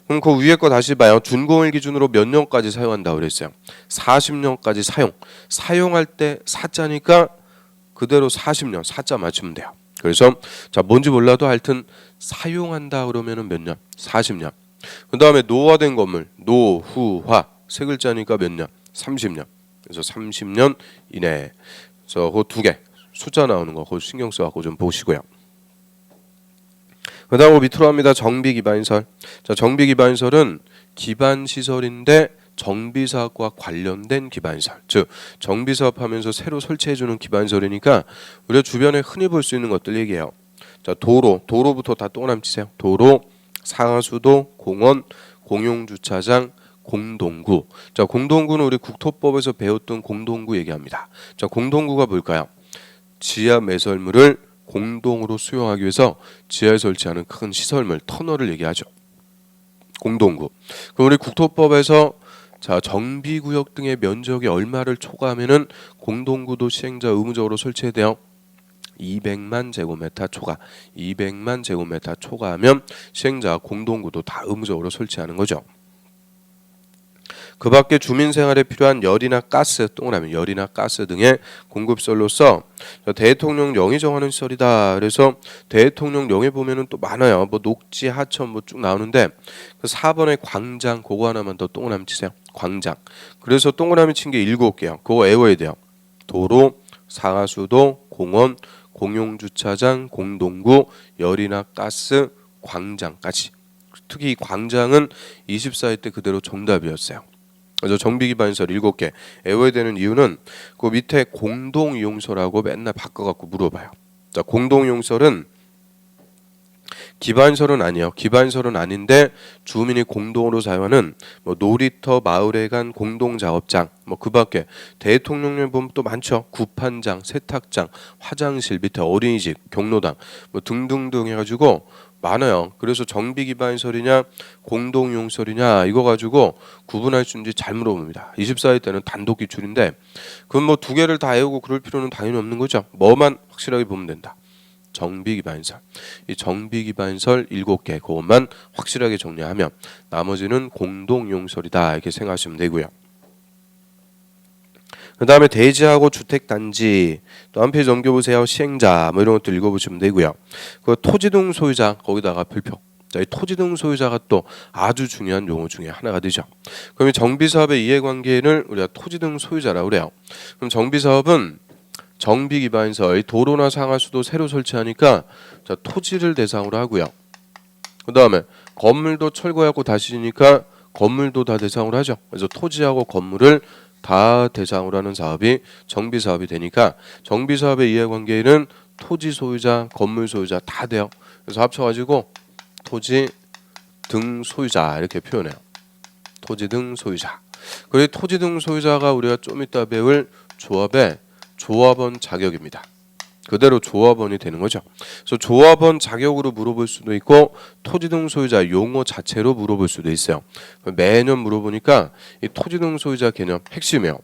그럼 그 위에 거 다시 봐요. 준공일 기준으로 몇 년까지 사용한다고 그랬어요. 40년까지 사용. 사용할 때 사자니까 그대로 40년 사자 맞추면 돼요. 그래서 자 뭔지 몰라도 하여튼 사용한다 그러면은 몇 년? 40년. 그 다음에 노후화된 건물 노후화 세 글자니까 몇 년? 30년. 그래서 30년 이내. 그래서 그 두 개 숫자 나오는 거 그거 신경 써갖고 좀 보시고요. 그 다음 밑으로 합니다. 정비기반시설. 자, 정비기반시설은 기반시설인데 정비사업과 관련된 기반시설. 즉 정비사업하면서 새로 설치해주는 기반시설이니까 우리가 주변에 흔히 볼 수 있는 것들 얘기해요. 자 도로부터 다 동그라미 치세요. 도로, 상하수도, 공원, 공용주차장, 공동구. 자 공동구는 우리 국토법에서 배웠던 공동구 얘기합니다. 자 공동구가 뭘까요? 지하 매설물을 공동으로 수용하기 위해서 지하에 설치하는 큰 시설물, 터널을 얘기하죠. 공동구. 그럼 우리 국토법에서 자 정비구역 등의 면적이 얼마를 초과하면은 공동구도 시행자 의무적으로 설치해야 돼요. 200만 제곱미터 초과. 200만 제곱미터 초과하면 시행자 공동구도 다 의무적으로 설치하는 거죠. 그 밖에 주민 생활에 필요한 열이나 가스, 동그라미 열이나 가스 등의 공급시설로서 대통령령이 정하는 시설이다. 그래서 대통령령에 보면은 또 많아요. 뭐 녹지, 하천 뭐 쭉 나오는데 그 4번에 광장 그거 하나만 더 동그라미 치세요. 광장. 그래서 동그라미 친 게 7개요. 그거 외워야 돼요. 도로, 상하수도, 공원, 공용주차장, 공동구, 열이나 가스, 광장까지. 특히 광장은 24회 때 그대로 정답이었어요. 그래서 정비기반시설 7개 외워야 되는 이유는 그 밑에 공동이용설하고 맨날 바꿔갖고 물어봐요. 자, 공동이용설은 기반시설은 아니에요. 기반시설은 아닌데 주민이 공동으로 사용하는 뭐 놀이터, 마을에 간 공동작업장, 뭐 그밖에 대통령령 보면 또 많죠. 구판장, 세탁장, 화장실, 밑에 어린이집, 경로당 뭐 등등등 해가지고 많아요. 그래서 정비기반시설이냐 공동이용설이냐 이거 가지고 구분할 수 있는지 잘 물어봅니다. 24회 때는 단독 기출인데 그럼 뭐 두 개를 다 외우고 그럴 필요는 당연히 없는 거죠. 뭐만 확실하게 보면 된다. 정비기반시설. 이 정비기반시설 7개 그것만 확실하게 정리하면 나머지는 공동이용설이다 이렇게 생각하시면 되고요. 그 다음에 대지하고 주택단지 또 한 페이지 넘겨보세요. 시행자 뭐 이런 것도 읽어보시면 되고요. 그 토지 등 소유자 거기다가 별표. 자, 이 토지 등 소유자가 또 아주 중요한 용어 중에 하나가 되죠. 그럼 이 정비사업의 이해관계를 우리가 토지 등 소유자라고 그래요. 그럼 정비사업은 정비기반시설 도로나 상하수도 새로 설치하니까 자, 토지를 대상으로 하고요. 그 다음에 건물도 철거하고 다시 지니까 건물도 다 대상으로 하죠. 그래서 토지하고 건물을 다 대상으로 하는 사업이 정비사업이 되니까 정비사업의 이해관계는 토지 소유자, 건물 소유자 다 돼요. 그래서 합쳐가지고 토지 등 소유자 이렇게 표현해요. 토지 등 소유자. 그리고 토지 등 소유자가 우리가 좀 이따 배울 조합의 조합원 자격입니다. 그대로 조합원이 되는 거죠. 그래서 조합원 자격으로 물어볼 수도 있고 토지 등 소유자 용어 자체로 물어볼 수도 있어요. 매년 물어보니까 이 토지 등 소유자 개념 핵심이에요.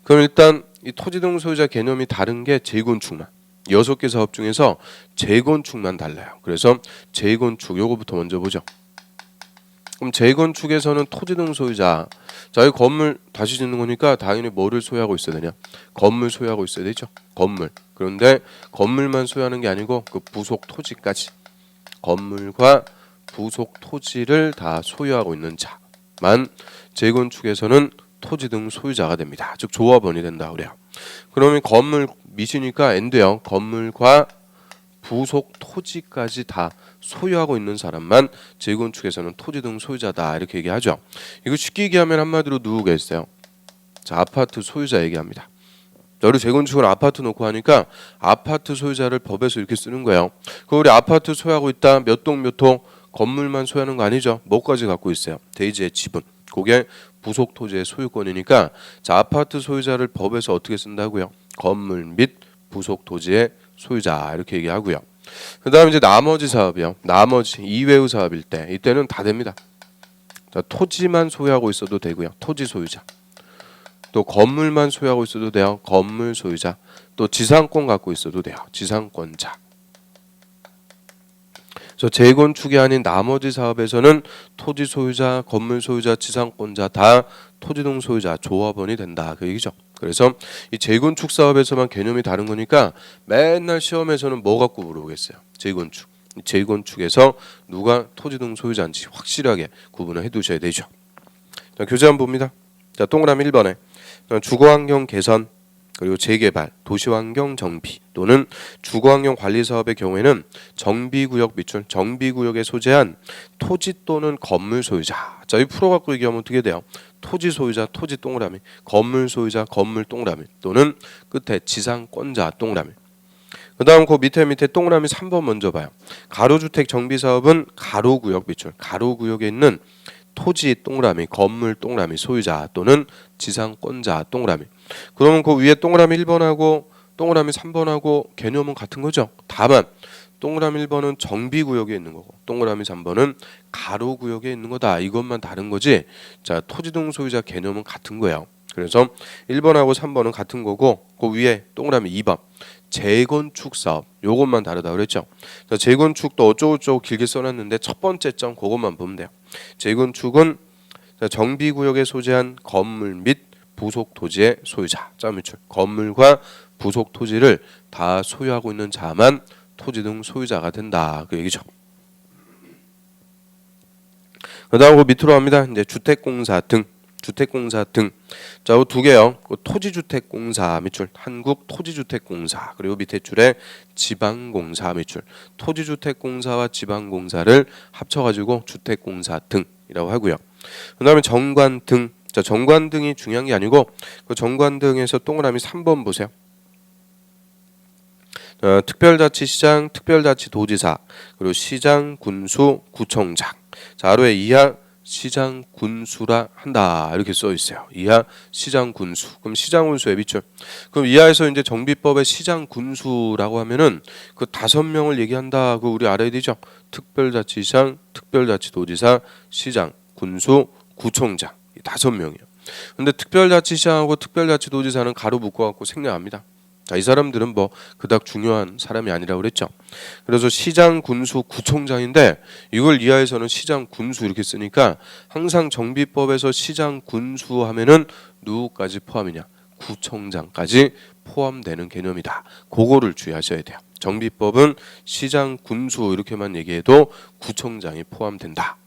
그럼 일단 이 토지 등 소유자 개념이 다른 게 재건축만. 6개 사업 중에서 재건축만 달라요. 그래서 재건축 요거부터 먼저 보죠. 그럼 재건축에서는 토지 등 소유자. 자, 이 건물 다시 짓는 거니까 당연히 뭐를 소유하고 있어야 되냐? 건물 소유하고 있어야 되죠. 건물. 그런데 건물만 소유하는 게 아니고 그 부속 토지까지. 건물과 부속 토지를 다 소유하고 있는 자만 재건축에서는 토지 등 소유자가 됩니다. 즉 조합원이 된다 그래요. 그러면 건물 미시니까 엔드요. 건물과 부속 토지까지 다 소유하고 있는 사람만 재건축에서는 토지 등 소유자다 이렇게 얘기하죠. 이거 쉽게 얘기하면 한마디로 누구가 있어요? 자, 아파트 소유자 얘기합니다. 우리 재건축을 아파트 놓고 하니까 아파트 소유자를 법에서 이렇게 쓰는 거예요. 그 우리 아파트 소유하고 있다. 몇 동 몇 호 건물만 소유하는 거 아니죠. 뭐까지 갖고 있어요? 대지의 지분. 그게 부속 토지의 소유권이니까 자, 아파트 소유자를 법에서 어떻게 쓴다고요? 건물 및 부속 토지의 소유자 이렇게 얘기하고요. 그다음 이제 나머지 사업이요. 나머지 이외의 사업일 때 이때는 다 됩니다. 자, 토지만 소유하고 있어도 되고요. 토지 소유자. 또 건물만 소유하고 있어도 돼요. 건물 소유자. 또 지상권 갖고 있어도 돼요. 지상권자. 그래서 재건축이 아닌 나머지 사업에서는 토지 소유자, 건물 소유자, 지상권자 다 토지 등 소유자, 조합원이 된다 그 얘기죠. 그래서 이 재건축 사업에서만 개념이 다른 거니까 맨날 시험에서는 뭐 갖고 물어보겠어요? 재건축. 재건축에서 누가 토지 등 소유자인지 확실하게 구분을 해두셔야 되죠. 자, 교재 한번 봅니다. 자, 동그라미 1번에 주거환경 개선 그리고 재개발, 도시환경 정비 또는 주거환경 관리 사업의 경우에는 정비구역 밑줄, 정비구역에 소재한 토지 또는 건물 소유자. 자, 이 풀어갖고 얘기하면 어떻게 돼요? 토지 소유자, 토지 동그라미, 건물 소유자, 건물 동그라미 또는 끝에 지상권자 동그라미. 그 다음 그 밑에 동그라미 3번 먼저 봐요. 가로주택 정비사업은 가로구역 밑줄, 가로구역에 있는 토지 동그라미, 건물 동그라미 소유자 또는 지상권자 동그라미. 그러면 그 위에 동그라미 1번하고 동그라미 3번하고 개념은 같은 거죠. 다만 동그라미 1번은 정비구역에 있는 거고 동그라미 3번은 가로구역에 있는 거다. 이것만 다른 거지. 자, 토지 등 소유자 개념은 같은 거예요. 그래서 1번하고 3번은 같은 거고 그 위에 동그라미 2번 재건축 사업 요것만 다르다 그랬죠. 자, 재건축도 어쩌고저쩌고 길게 써놨는데 첫 번째 점 그것만 보면 돼요. 재건축은 정비구역에 소재한 건물 및 부속 토지의 소유자, 짬미출 건물과 부속 토지를 다 소유하고 있는 자만 토지 등 소유자가 된다 그 얘기죠. 그다음 그 밑으로 갑니다. 이제 주택공사 등, 주택공사 등. 자, 두 개요. 토지주택공사 밑줄, 한국토지주택공사 그리고 밑에 줄에 지방공사 밑줄. 토지주택공사와 지방공사를 합쳐가지고 주택공사 등이라고 하고요. 그다음에 정관 등. 자, 정관 등이 중요한 게 아니고 그 정관 등에서 동그라미 3번 보세요. 특별자치시장, 특별자치도지사 그리고 시장, 군수, 구청장. 자, 하루에 이하 시장, 군수라 한다 이렇게 써 있어요. 이하 시장, 군수. 그럼 시장, 군수의 밑줄. 그럼 이하에서 이제 정비법의 시장, 군수라고 하면은 그 5명을 얘기한다. 그 우리 알아야 되죠. 특별자치시장, 특별자치도지사, 시장, 군수, 구청장. 5명이에요. 근데 특별자치시장하고 특별자치도지사는 가로 묶어갖고 생략합니다. 자, 이 사람들은 뭐 그닥 중요한 사람이 아니라고 그랬죠. 그래서 시장, 군수, 구청장인데 이걸 이하에서는 시장, 군수 이렇게 쓰니까 항상 정비법에서 시장, 군수 하면은 누구까지 포함이냐? 구청장까지 포함되는 개념이다. 그거를 주의하셔야 돼요. 정비법은 시장, 군수 이렇게만 얘기해도 구청장이 포함된다.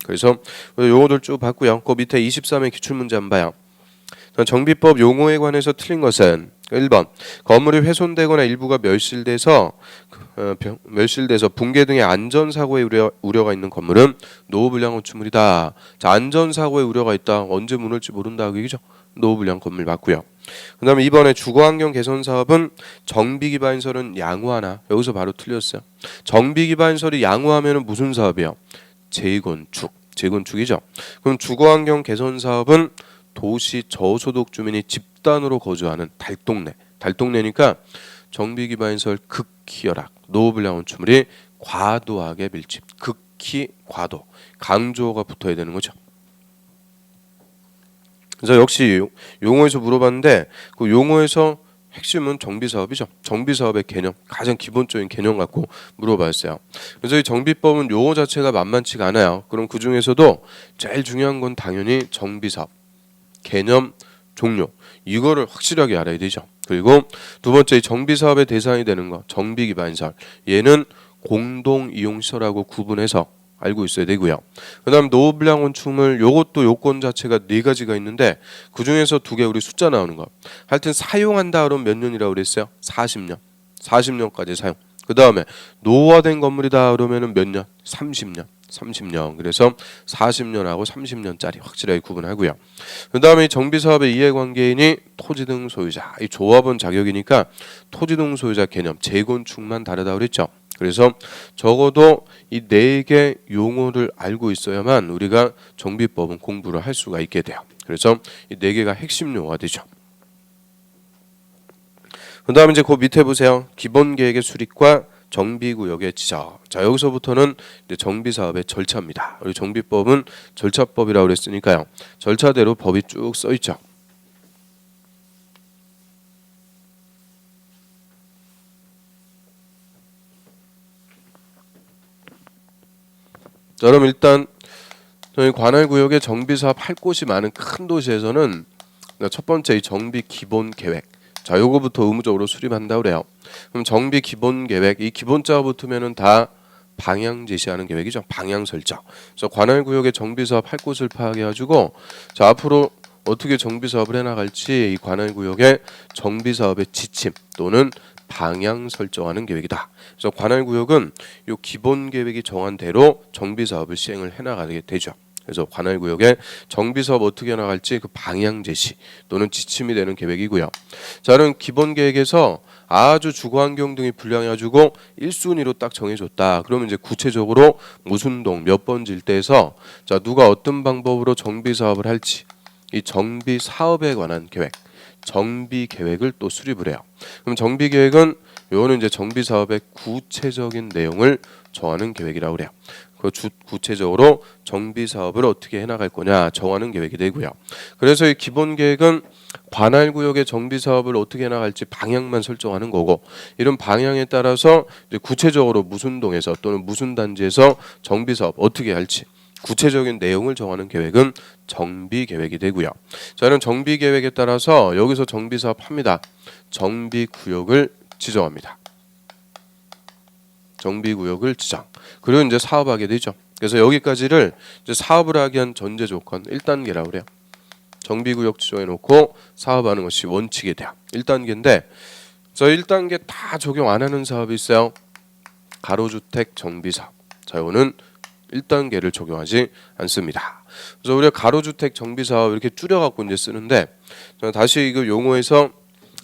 그래서 용어들 쭉 봤고요. 그 밑에 23의 기출문제 한번 봐요. 정비법 용어에 관해서 틀린 것은 1번 건물이 훼손되거나 일부가 멸실돼서 붕괴 등의 안전사고의 우려가 있는 건물은 노후불량 건축물이다. 자, 안전사고의 우려가 있다. 언제 무너질지 모른다 그 얘기죠. 노후불량 건물 맞고요. 그 다음에 2번에 주거환경 개선 사업은 정비기반시설은 양호하나. 여기서 바로 틀렸어요. 정비기반시설이 양호하면 무슨 사업이에요? 재건축이죠. 그럼 주거환경 개선 사업은 도시 저소득 주민이 집단으로 거주하는 달동네니까 정비 기반 시설 극히 열악, 노후불량 원추물이 과도하게 밀집, 극히 과도, 강조가 붙어야 되는 거죠. 그래서 역시 용어에서 물어봤는데 그 용어에서 핵심은 정비사업이죠. 정비사업의 개념, 가장 기본적인 개념 갖고 물어봤어요. 그래서 이 정비법은 용어 자체가 만만치가 않아요. 그럼 그 중에서도 제일 중요한 건 당연히 정비사업, 개념, 종료, 이거를 확실하게 알아야 되죠. 그리고 두 번째, 정비사업의 대상이 되는 거, 정비기반시설, 얘는 공동이용시설하고 구분해서 알고 있어야 되고요. 그 다음 노후불량 원추물, 요것도 요건 자체가 네 가지가 있는데 그 중에서 두 개 우리 숫자 나오는 거, 하여튼 사용한다 그러면 몇 년이라고 그랬어요? 40년, 40년까지 사용. 그 다음에 노후화된 건물이다 그러면은 몇 년? 30년, 30년. 그래서 40년하고 30년짜리 확실하게 구분하고요. 그 다음에 정비사업의 이해관계인이 토지 등 소유자, 이 조합원 자격이니까 토지 등 소유자 개념, 재건축만 다르다고 그랬죠. 그래서 적어도 이 네 개 용어를 알고 있어야만 우리가 정비법은 공부를 할 수가 있게 돼요. 그래서 이 네 개가 핵심 용어가 되죠. 그 다음에 이제 그 밑에 보세요. 기본계획의 수립과 정비구역의 지정. 자, 여기서부터는 이제 정비사업의 절차입니다. 우리 정비법은 절차법이라고 그랬으니까요. 절차대로 법이 쭉 써 있죠. 자, 그럼 일단 저희 관할구역에 정비사업 할 곳이 많은 큰 도시에서는 첫 번째 이 정비 기본 계획. 자, 요거부터 의무적으로 수립한다 그래요. 그럼 정비 기본 계획, 이 기본자가 붙으면은 다 방향 제시하는 계획이죠. 방향 설정. 그래서 관할구역에 정비사업 할 곳을 파악해가지고 자, 앞으로 어떻게 정비사업을 해나갈지 이 관할구역에 정비사업의 지침 또는 방향 설정하는 계획이다. 그래서 관할구역은 이 기본 계획이 정한 대로 정비사업을 시행을 해나가게 되죠. 그래서 관할구역에 정비사업 어떻게 해나갈지 그 방향 제시 또는 지침이 되는 계획이고요. 자는 기본 계획에서 아주 주거환경 등이 불량해가지고 1순위로 딱 정해줬다. 그러면 이제 구체적으로 무슨 동 몇 번지 일대에서 자 누가 어떤 방법으로 정비사업을 할지 이 정비사업에 관한 계획, 정비 계획을 또 수립을 해요. 그럼 정비 계획은 요거는 이제 정비 사업의 구체적인 내용을 정하는 계획이라고 그래요. 그 구체적으로 정비 사업을 어떻게 해나갈 거냐 정하는 계획이 되고요. 그래서 이 기본 계획은 관할 구역의 정비 사업을 어떻게 해나갈지 방향만 설정하는 거고, 이런 방향에 따라서 이제 구체적으로 무슨 동에서 또는 무슨 단지에서 정비 사업 어떻게 할지 구체적인 내용을 정하는 계획은 정비 계획이 되고요. 저는 정비 계획에 따라서 여기서 정비 사업 합니다. 정비 구역을 지정합니다. 정비 구역을 지정. 그리고 이제 사업하게 되죠. 그래서 여기까지를 이제 사업을 하기 위한 전제 조건 1단계라고 그래요. 정비 구역 지정해 놓고 사업하는 것이 원칙이 돼요. 1단계인데 저 1단계 다 적용 안 하는 사업이 있어요. 가로주택 정비 사업. 자, 이거는 1단계를 적용하지 않습니다. 그래서 우리가 가로주택 정비사업 이렇게 줄여갖고 이제 쓰는데 다시 이거 용어에서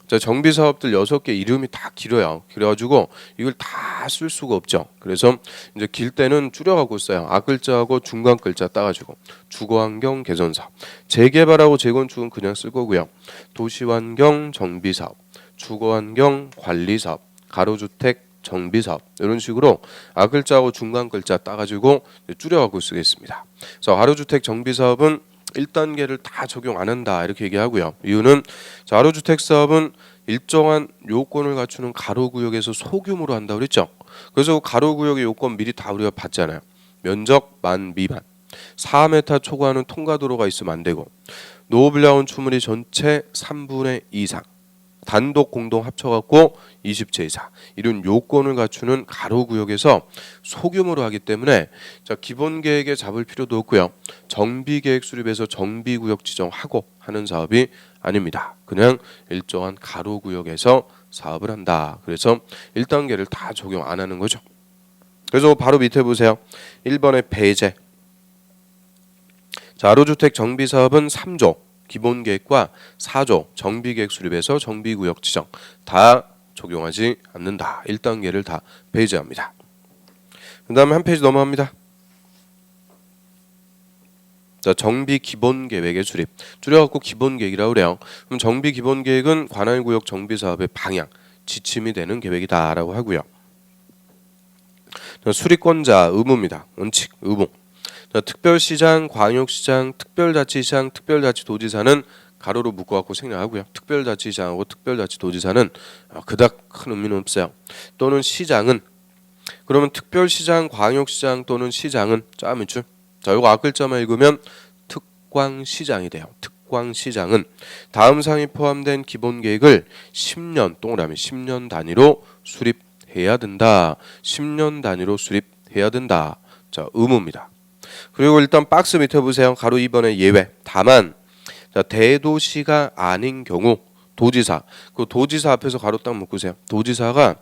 정비사업들 6개 이름이 다 길어요. 그래가지고 이걸 다 쓸 수가 없죠. 그래서 이제 길 때는 줄여갖고 써요. 앞글자하고 중간 글자 따가지고 주거환경 개선사업, 재개발하고 재건축은 그냥 쓸 거고요. 도시환경 정비사업, 주거환경 관리사업, 가로주택 정비사업 이런 식으로 앞글자하고 중간 글자 따가지고 줄여갖고 쓰겠습니다. 그래서 가로주택 정비사업은 1단계를 다 적용 안 한다 이렇게 얘기하고요. 이유는 가로주택 사업은 일정한 요건을 갖추는 가로구역에서 소규모로 한다고 그랬죠. 그래서 가로구역의 요건 미리 다 우리가 봤잖아요. 면적 만 미만, 4m 초과하는 통과도로가 있으면 안 되고, 노후불량 원추물이 전체 3분의 2 이상, 단독 공동 합쳐갖고 20채 이상, 이런 요건을 갖추는 가로구역에서 소규모로 하기 때문에 자 기본 계획에 잡을 필요도 없고요. 정비 계획 수립해서 정비 구역 지정하고 하는 사업이 아닙니다. 그냥 일정한 가로구역에서 사업을 한다. 그래서 1단계를 다 적용 안 하는 거죠. 그래서 바로 밑에 보세요. 1번의 배제. 자, 가로주택 정비 사업은 3조 기본계획과 4조 정비계획 수립에서 정비구역 지정 다 적용하지 않는다. 1단계를 다 배제합니다. 그 다음에 한 페이지 넘어갑니다. 자, 정비 기본계획의 수립 줄여갖고 기본계획이라고 그래요. 그럼 정비 기본계획은 관할구역 정비사업의 방향 지침이 되는 계획이다라고 하고요. 수립권자 의무입니다. 원칙 의무. 특별시장, 광역시장, 특별자치시장, 특별자치도지사는 가로로 묶어갖고 생략하고요. 특별자치시장하고 특별자치도지사는 그닥 큰 의미는 없어요. 또는 시장은 그러면 특별시장, 광역시장 또는 시장은 짜면줄. 자, 이거 앞글자만 읽으면 특광시장이 돼요. 특광시장은 다음 사항이 포함된 기본계획을 10년 동그라미 10년 단위로 수립해야 된다. 10년 단위로 수립해야 된다. 자, 의무입니다. 그리고 일단 박스 밑에 보세요. 가로 2번의 예외. 다만 자, 대도시가 아닌 경우 도지사. 그 도지사 앞에서 가로 딱 묶으세요. 도지사가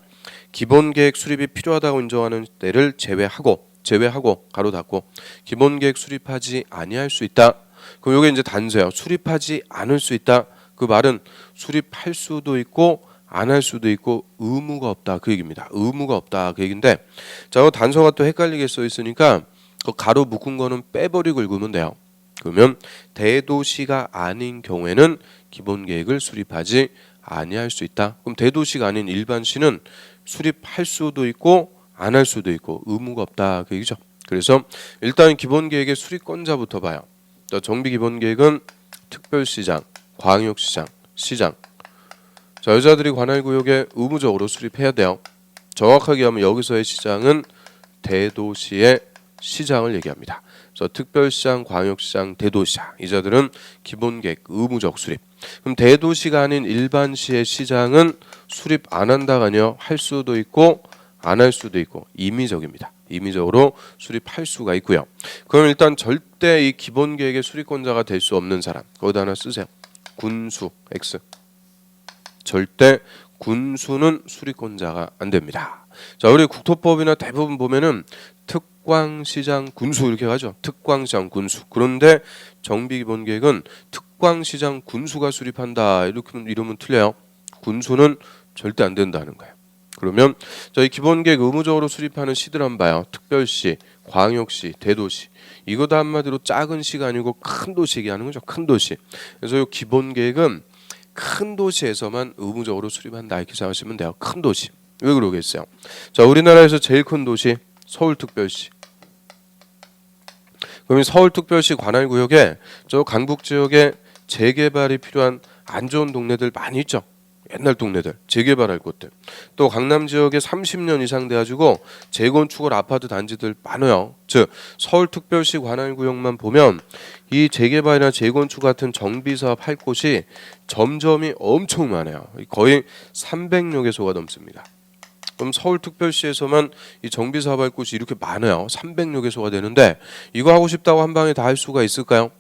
기본계획 수립이 필요하다고 인정하는 때를 제외하고 가로 닫고 기본계획 수립하지 아니할 수 있다. 그럼 이게 이제 단서예요. 수립하지 않을 수 있다. 그 말은 수립할 수도 있고 안 할 수도 있고 의무가 없다 그 얘기입니다. 의무가 없다 그 얘기인데 자, 단서가 또 헷갈리게 써 있으니까 그 가로 묶은 거는 빼버리고 읽으면 돼요. 그러면 대도시가 아닌 경우에는 기본계획을 수립하지 아니할 수 있다. 그럼 대도시가 아닌 일반시는 수립할 수도 있고 안 할 수도 있고 의무가 없다 그 얘기죠. 그래서 일단 기본계획의 수립권자부터 봐요. 정비기본계획은 특별시장, 광역시장, 시장. 자, 여자들이 관할구역에 의무적으로 수립해야 돼요. 정확하게 하면 여기서의 시장은 대도시의 시장을 얘기합니다. 그래서 특별시장, 광역시장, 대도시장 이자들은 기본계획 의무적 수립. 그럼 대도시가 아닌 일반시의 시장은 수립 안 한다가 아니요 할 수도 있고 안 할 수도 있고 임의적입니다. 임의적으로 수립할 수가 있고요. 그럼 일단 절대 이 기본계획의 수립권자가 될 수 없는 사람 거기다 하나 쓰세요. 군수 X. 절대 군수는 수립권자가 안 됩니다. 자, 우리 국토법이나 대부분 보면은 특광시장 군수 이렇게 가죠. 특광시장 군수. 그런데 정비기본계획은 특광시장 군수가 수립한다 이렇게 이러면 틀려요. 군수는 절대 안 된다는 거예요. 그러면 저희 기본계획 의무적으로 수립하는 시들 한번 봐요. 특별시, 광역시, 대도시. 이거도 한마디로 작은 시가 아니고 큰 도시 얘기하는 거죠. 큰 도시. 그래서 이 기본계획은 큰 도시에서만 의무적으로 수립한다 이렇게 생각하시면 돼요. 큰 도시. 왜 그러겠어요? 자, 우리나라에서 제일 큰 도시 서울특별시. 그러면 서울특별시 관할구역에 저 강북 지역에 재개발이 필요한 안 좋은 동네들 많이 있죠. 옛날 동네들 재개발할 곳들. 또 강남 지역에 30년 이상 돼가지고 재건축을 아파트 단지들 많아요. 즉 서울특별시 관할구역만 보면 이 재개발이나 재건축 같은 정비사업 할 곳이 점점이 엄청 많아요. 거의 300여 개소가 넘습니다. 그럼 서울특별시에서만 이 정비사업 할 곳이 이렇게 많아요. 300여 개소가 되는데 이거 하고 싶다고 한 방에 다 할 수가 있을까요?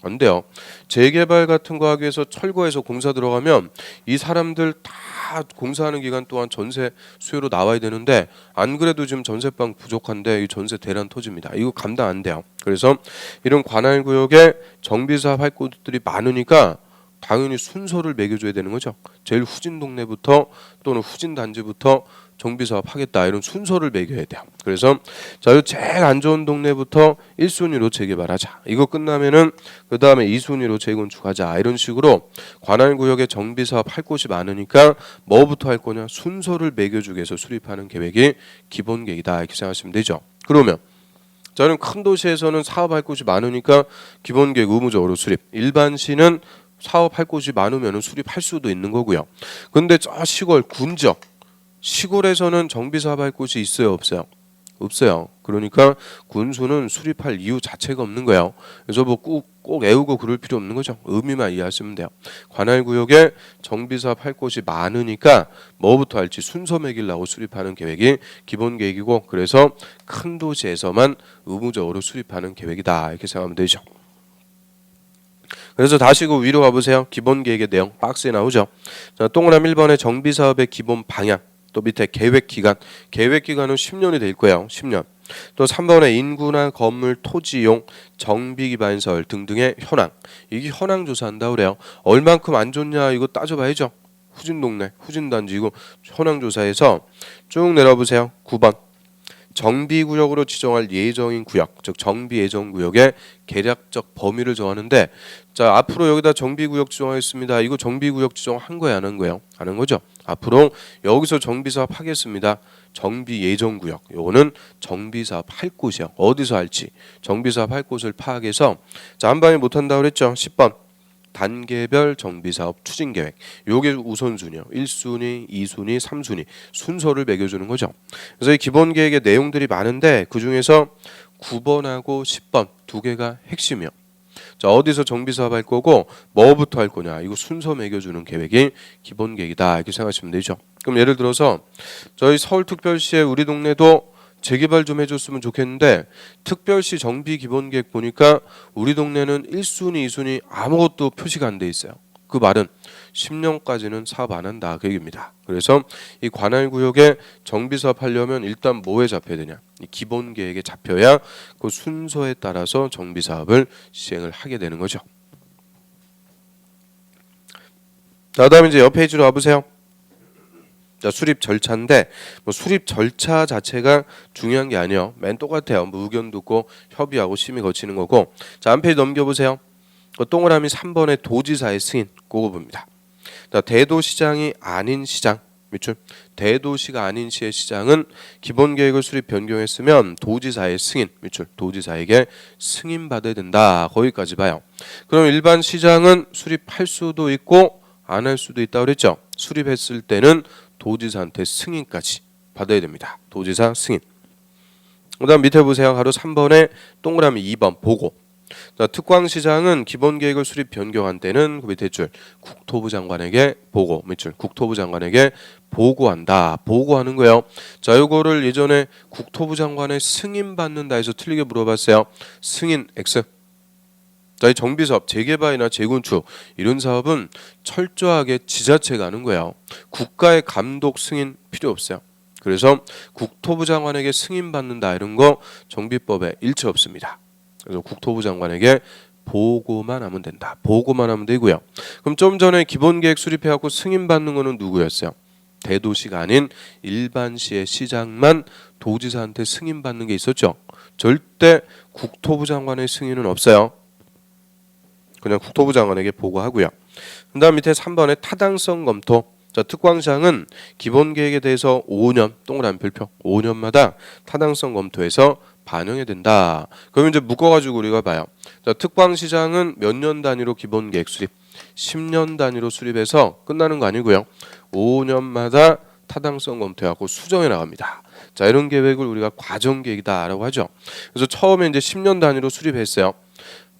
안 돼요. 재개발 같은 거 하기 위해서 철거해서 공사 들어가면 이 사람들 다 공사하는 기간 동안 전세 수요로 나와야 되는데 안 그래도 지금 전세방 부족한데 이 전세 대란 터집니다. 이거 감당 안 돼요. 그래서 이런 관할구역에 정비사업 할 곳들이 많으니까 당연히 순서를 매겨줘야 되는 거죠. 제일 후진 동네부터 또는 후진 단지부터 정비사업 하겠다 이런 순서를 매겨야 돼요. 그래서 자, 제일 안 좋은 동네부터 1순위로 재개발하자. 이거 끝나면은 그 다음에 2순위로 재건축하자. 이런 식으로 관할구역에 정비사업 할 곳이 많으니까 뭐부터 할 거냐 순서를 매겨주기 위해서 수립하는 계획이 기본계획이다 이렇게 생각하시면 되죠. 그러면 저는 큰 도시에서는 사업할 곳이 많으니까 기본계획 의무적으로 수립. 일반시는 사업할 곳이 많으면 수립할 수도 있는 거고요. 근데 저 시골 군적 시골에서는 정비사업 할 곳이 있어요 없어요? 없어요. 그러니까 군수는 수립할 이유 자체가 없는 거예요. 그래서 뭐 꼭 애우고 그럴 필요 없는 거죠. 의미만 이해하시면 돼요. 관할구역에 정비사업 할 곳이 많으니까 뭐부터 할지 순서 매기려고 수립하는 계획이 기본계획이고 그래서 큰 도시에서만 의무적으로 수립하는 계획이다 이렇게 생각하면 되죠. 그래서 다시 그 위로 가보세요. 기본계획의 내용 박스에 나오죠. 자, 동그라미 1번의 정비사업의 기본 방향 또 밑에 계획기간 계획기간은 10년이 될 거예요. 10년. 또 3번의 인구나 건물, 토지용, 정비기반시설 등등의 현황. 이게 현황 조사한다 그래요. 얼만큼 안 좋냐 이거 따져봐야죠. 후진 동네, 후진 단지 이거 현황 조사해서 쭉 내려보세요. 9번. 정비구역으로 지정할 예정인 구역, 즉 정비예정구역의 계략적 범위를 정하는데, 자 앞으로 여기다 정비구역 지정하겠습니다. 이거 정비구역 지정한 거예요, 안 한 거예요? 안 한 거죠. 앞으로 여기서 정비사업 하겠습니다. 정비예정구역, 요거는 정비사업 할 곳이요. 어디서 할지 정비사업 할 곳을 파악해서, 자 한 방에 못한다고 그랬죠. 10번 단계별 정비사업 추진계획, 요게 우선순위요. 1순위, 2순위, 3순위 순서를 매겨주는 거죠. 그래서 이 기본계획의 내용들이 많은데 그 중에서 9번하고 10번 두 개가 핵심이요. 자 어디서 정비사업 할 거고 뭐부터 할 거냐, 이거 순서 매겨주는 계획이 기본계획이다, 이렇게 생각하시면 되죠. 그럼 예를 들어서 저희 서울특별시에 우리 동네도 재개발 좀 해줬으면 좋겠는데, 특별시 정비 기본계획 보니까 우리 동네는 1순위, 2순위 아무것도 표시가 안 돼 있어요. 그 말은 10년까지는 사업 안 한다, 그 얘기입니다. 그래서 이 관할구역에 정비사업 하려면 일단 뭐에 잡혀야 되냐, 이 기본계획에 잡혀야 그 순서에 따라서 정비사업을 시행을 하게 되는 거죠. 자, 다음에 이제 옆 페이지로 와보세요. 자, 수립 절차인데 뭐 수립 절차 자체가 중요한 게 아니에요. 맨 똑같아요. 뭐 의견 듣고 협의하고 심의 거치는 거고. 자, 한 페이지 넘겨보세요. 그 동그라미 3번의 도지사의 승인, 그거 봅니다. 자, 대도시장이 아닌 시장, 밑줄. 대도시가 아닌 시의 시장은 기본계획을 수립 변경했으면 도지사의 승인, 밑줄. 도지사에게 승인 받아야 된다. 거기까지 봐요. 그럼 일반 시장은 수립할 수도 있고 안 할 수도 있다고 그랬죠. 수립했을 때는 도지사한테 승인까지 받아야 됩니다. 도지사 승인. 그 다음 밑에 보세요. 가로 3번에 동그라미 2번 보고. 자, 특광시장은 기본계획을 수립 변경한 때는 그 밑에 줄 국토부 장관에게 보고, 밑줄 국토부 장관에게 보고한다. 보고하는 거예요. 자, 이거를 예전에 국토부 장관의 승인 받는다 해서 틀리게 물어봤어요. 승인 X. 자, 이 정비사업, 재개발이나 재건축 이런 사업은 철저하게 지자체가 하는 거예요. 국가의 감독 승인 필요 없어요. 그래서 국토부 장관에게 승인 받는다 이런 거 정비법에 일체 없습니다. 그래서 국토부 장관에게 보고만 하면 된다. 보고만 하면 되고요. 그럼 좀 전에 기본계획 수립해갖고 승인 받는 거는 누구였어요? 대도시가 아닌 일반시의 시장만 도지사한테 승인 받는 게 있었죠. 절대 국토부 장관의 승인은 없어요. 그냥 국토부 장관에게 보고하고요. 그 다음 밑에 3번의 타당성 검토. 자, 특광시장은 기본계획에 대해서 5년, 동그라미 별표 5년마다 타당성 검토해서 반영해야 된다. 그럼 이제 묶어가지고 우리가 봐요. 자, 특광시장은 몇 년 단위로 기본계획 수립? 10년 단위로 수립해서 끝나는 거 아니고요. 5년마다 타당성 검토하고 수정해 나갑니다. 자, 이런 계획을 우리가 과정계획이다라고 하죠. 그래서 처음에 이제 10년 단위로 수립했어요.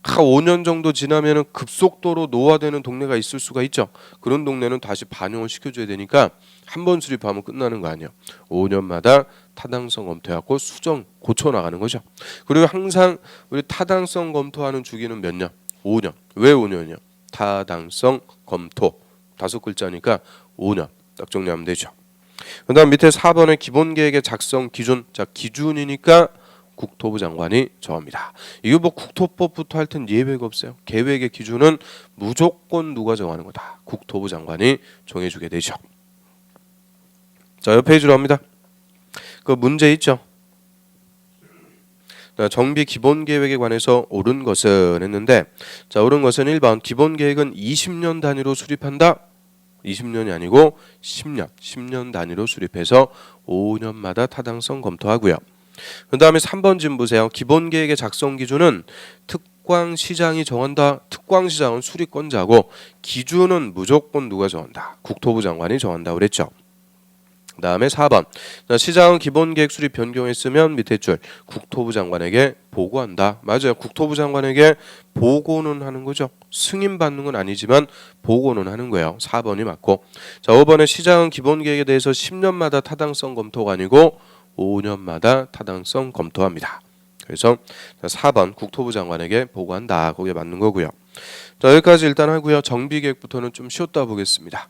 5년 정도 지나면은 급속도로 노화되는 동네가 있을 수가 있죠. 그런 동네는 다시 반영을 시켜줘야 되니까 한 번 수립하면 끝나는 거 아니에요. 5년마다 타당성 검토하고 수정 고쳐 나가는 거죠. 그리고 항상 우리 타당성 검토하는 주기는 몇 년? 5년. 왜 5년이요? 타당성 검토 5글자니까 5년. 딱 정리하면 되죠. 그다음 밑에 4번의 기본계획의 작성 기준. 자, 기준이니까 국토부 장관이 정합니다. 이거 뭐 국토법부터 할 땐 예외가 없어요. 계획의 기준은 무조건 누가 정하는 거다. 국토부 장관이 정해주게 되죠. 자, 옆 페이지로 합니다. 그 문제 있죠. 정비 기본계획에 관해서 옳은 것은 했는데, 자, 옳은 것은 1번 기본계획은 20년 단위로 수립한다. 20년이 아니고 10년 단위로 수립해서 5년마다 타당성 검토하고요. 그 다음에 3번 좀 보세요. 기본계획의 작성 기준은 특광시장이 정한다. 특광시장은 수립권자고 기준은 무조건 누가 정한다. 국토부 장관이 정한다 그랬죠. 그 다음에 4번 시장은 기본계획 수립 변경했으면 밑에 줄 국토부 장관에게 보고한다. 맞아요. 국토부 장관에게 보고는 하는 거죠. 승인 받는 건 아니지만 보고는 하는 거예요. 4번이 맞고. 자, 5번에 시장은 기본계획에 대해서 10년마다 타당성 검토가 아니고 5년마다 타당성 검토합니다. 그래서 4번 국토부 장관에게 보고한다. 거기에 맞는 거고요. 자, 여기까지 일단 하고요. 정비계획부터는 좀 쉬었다 보겠습니다.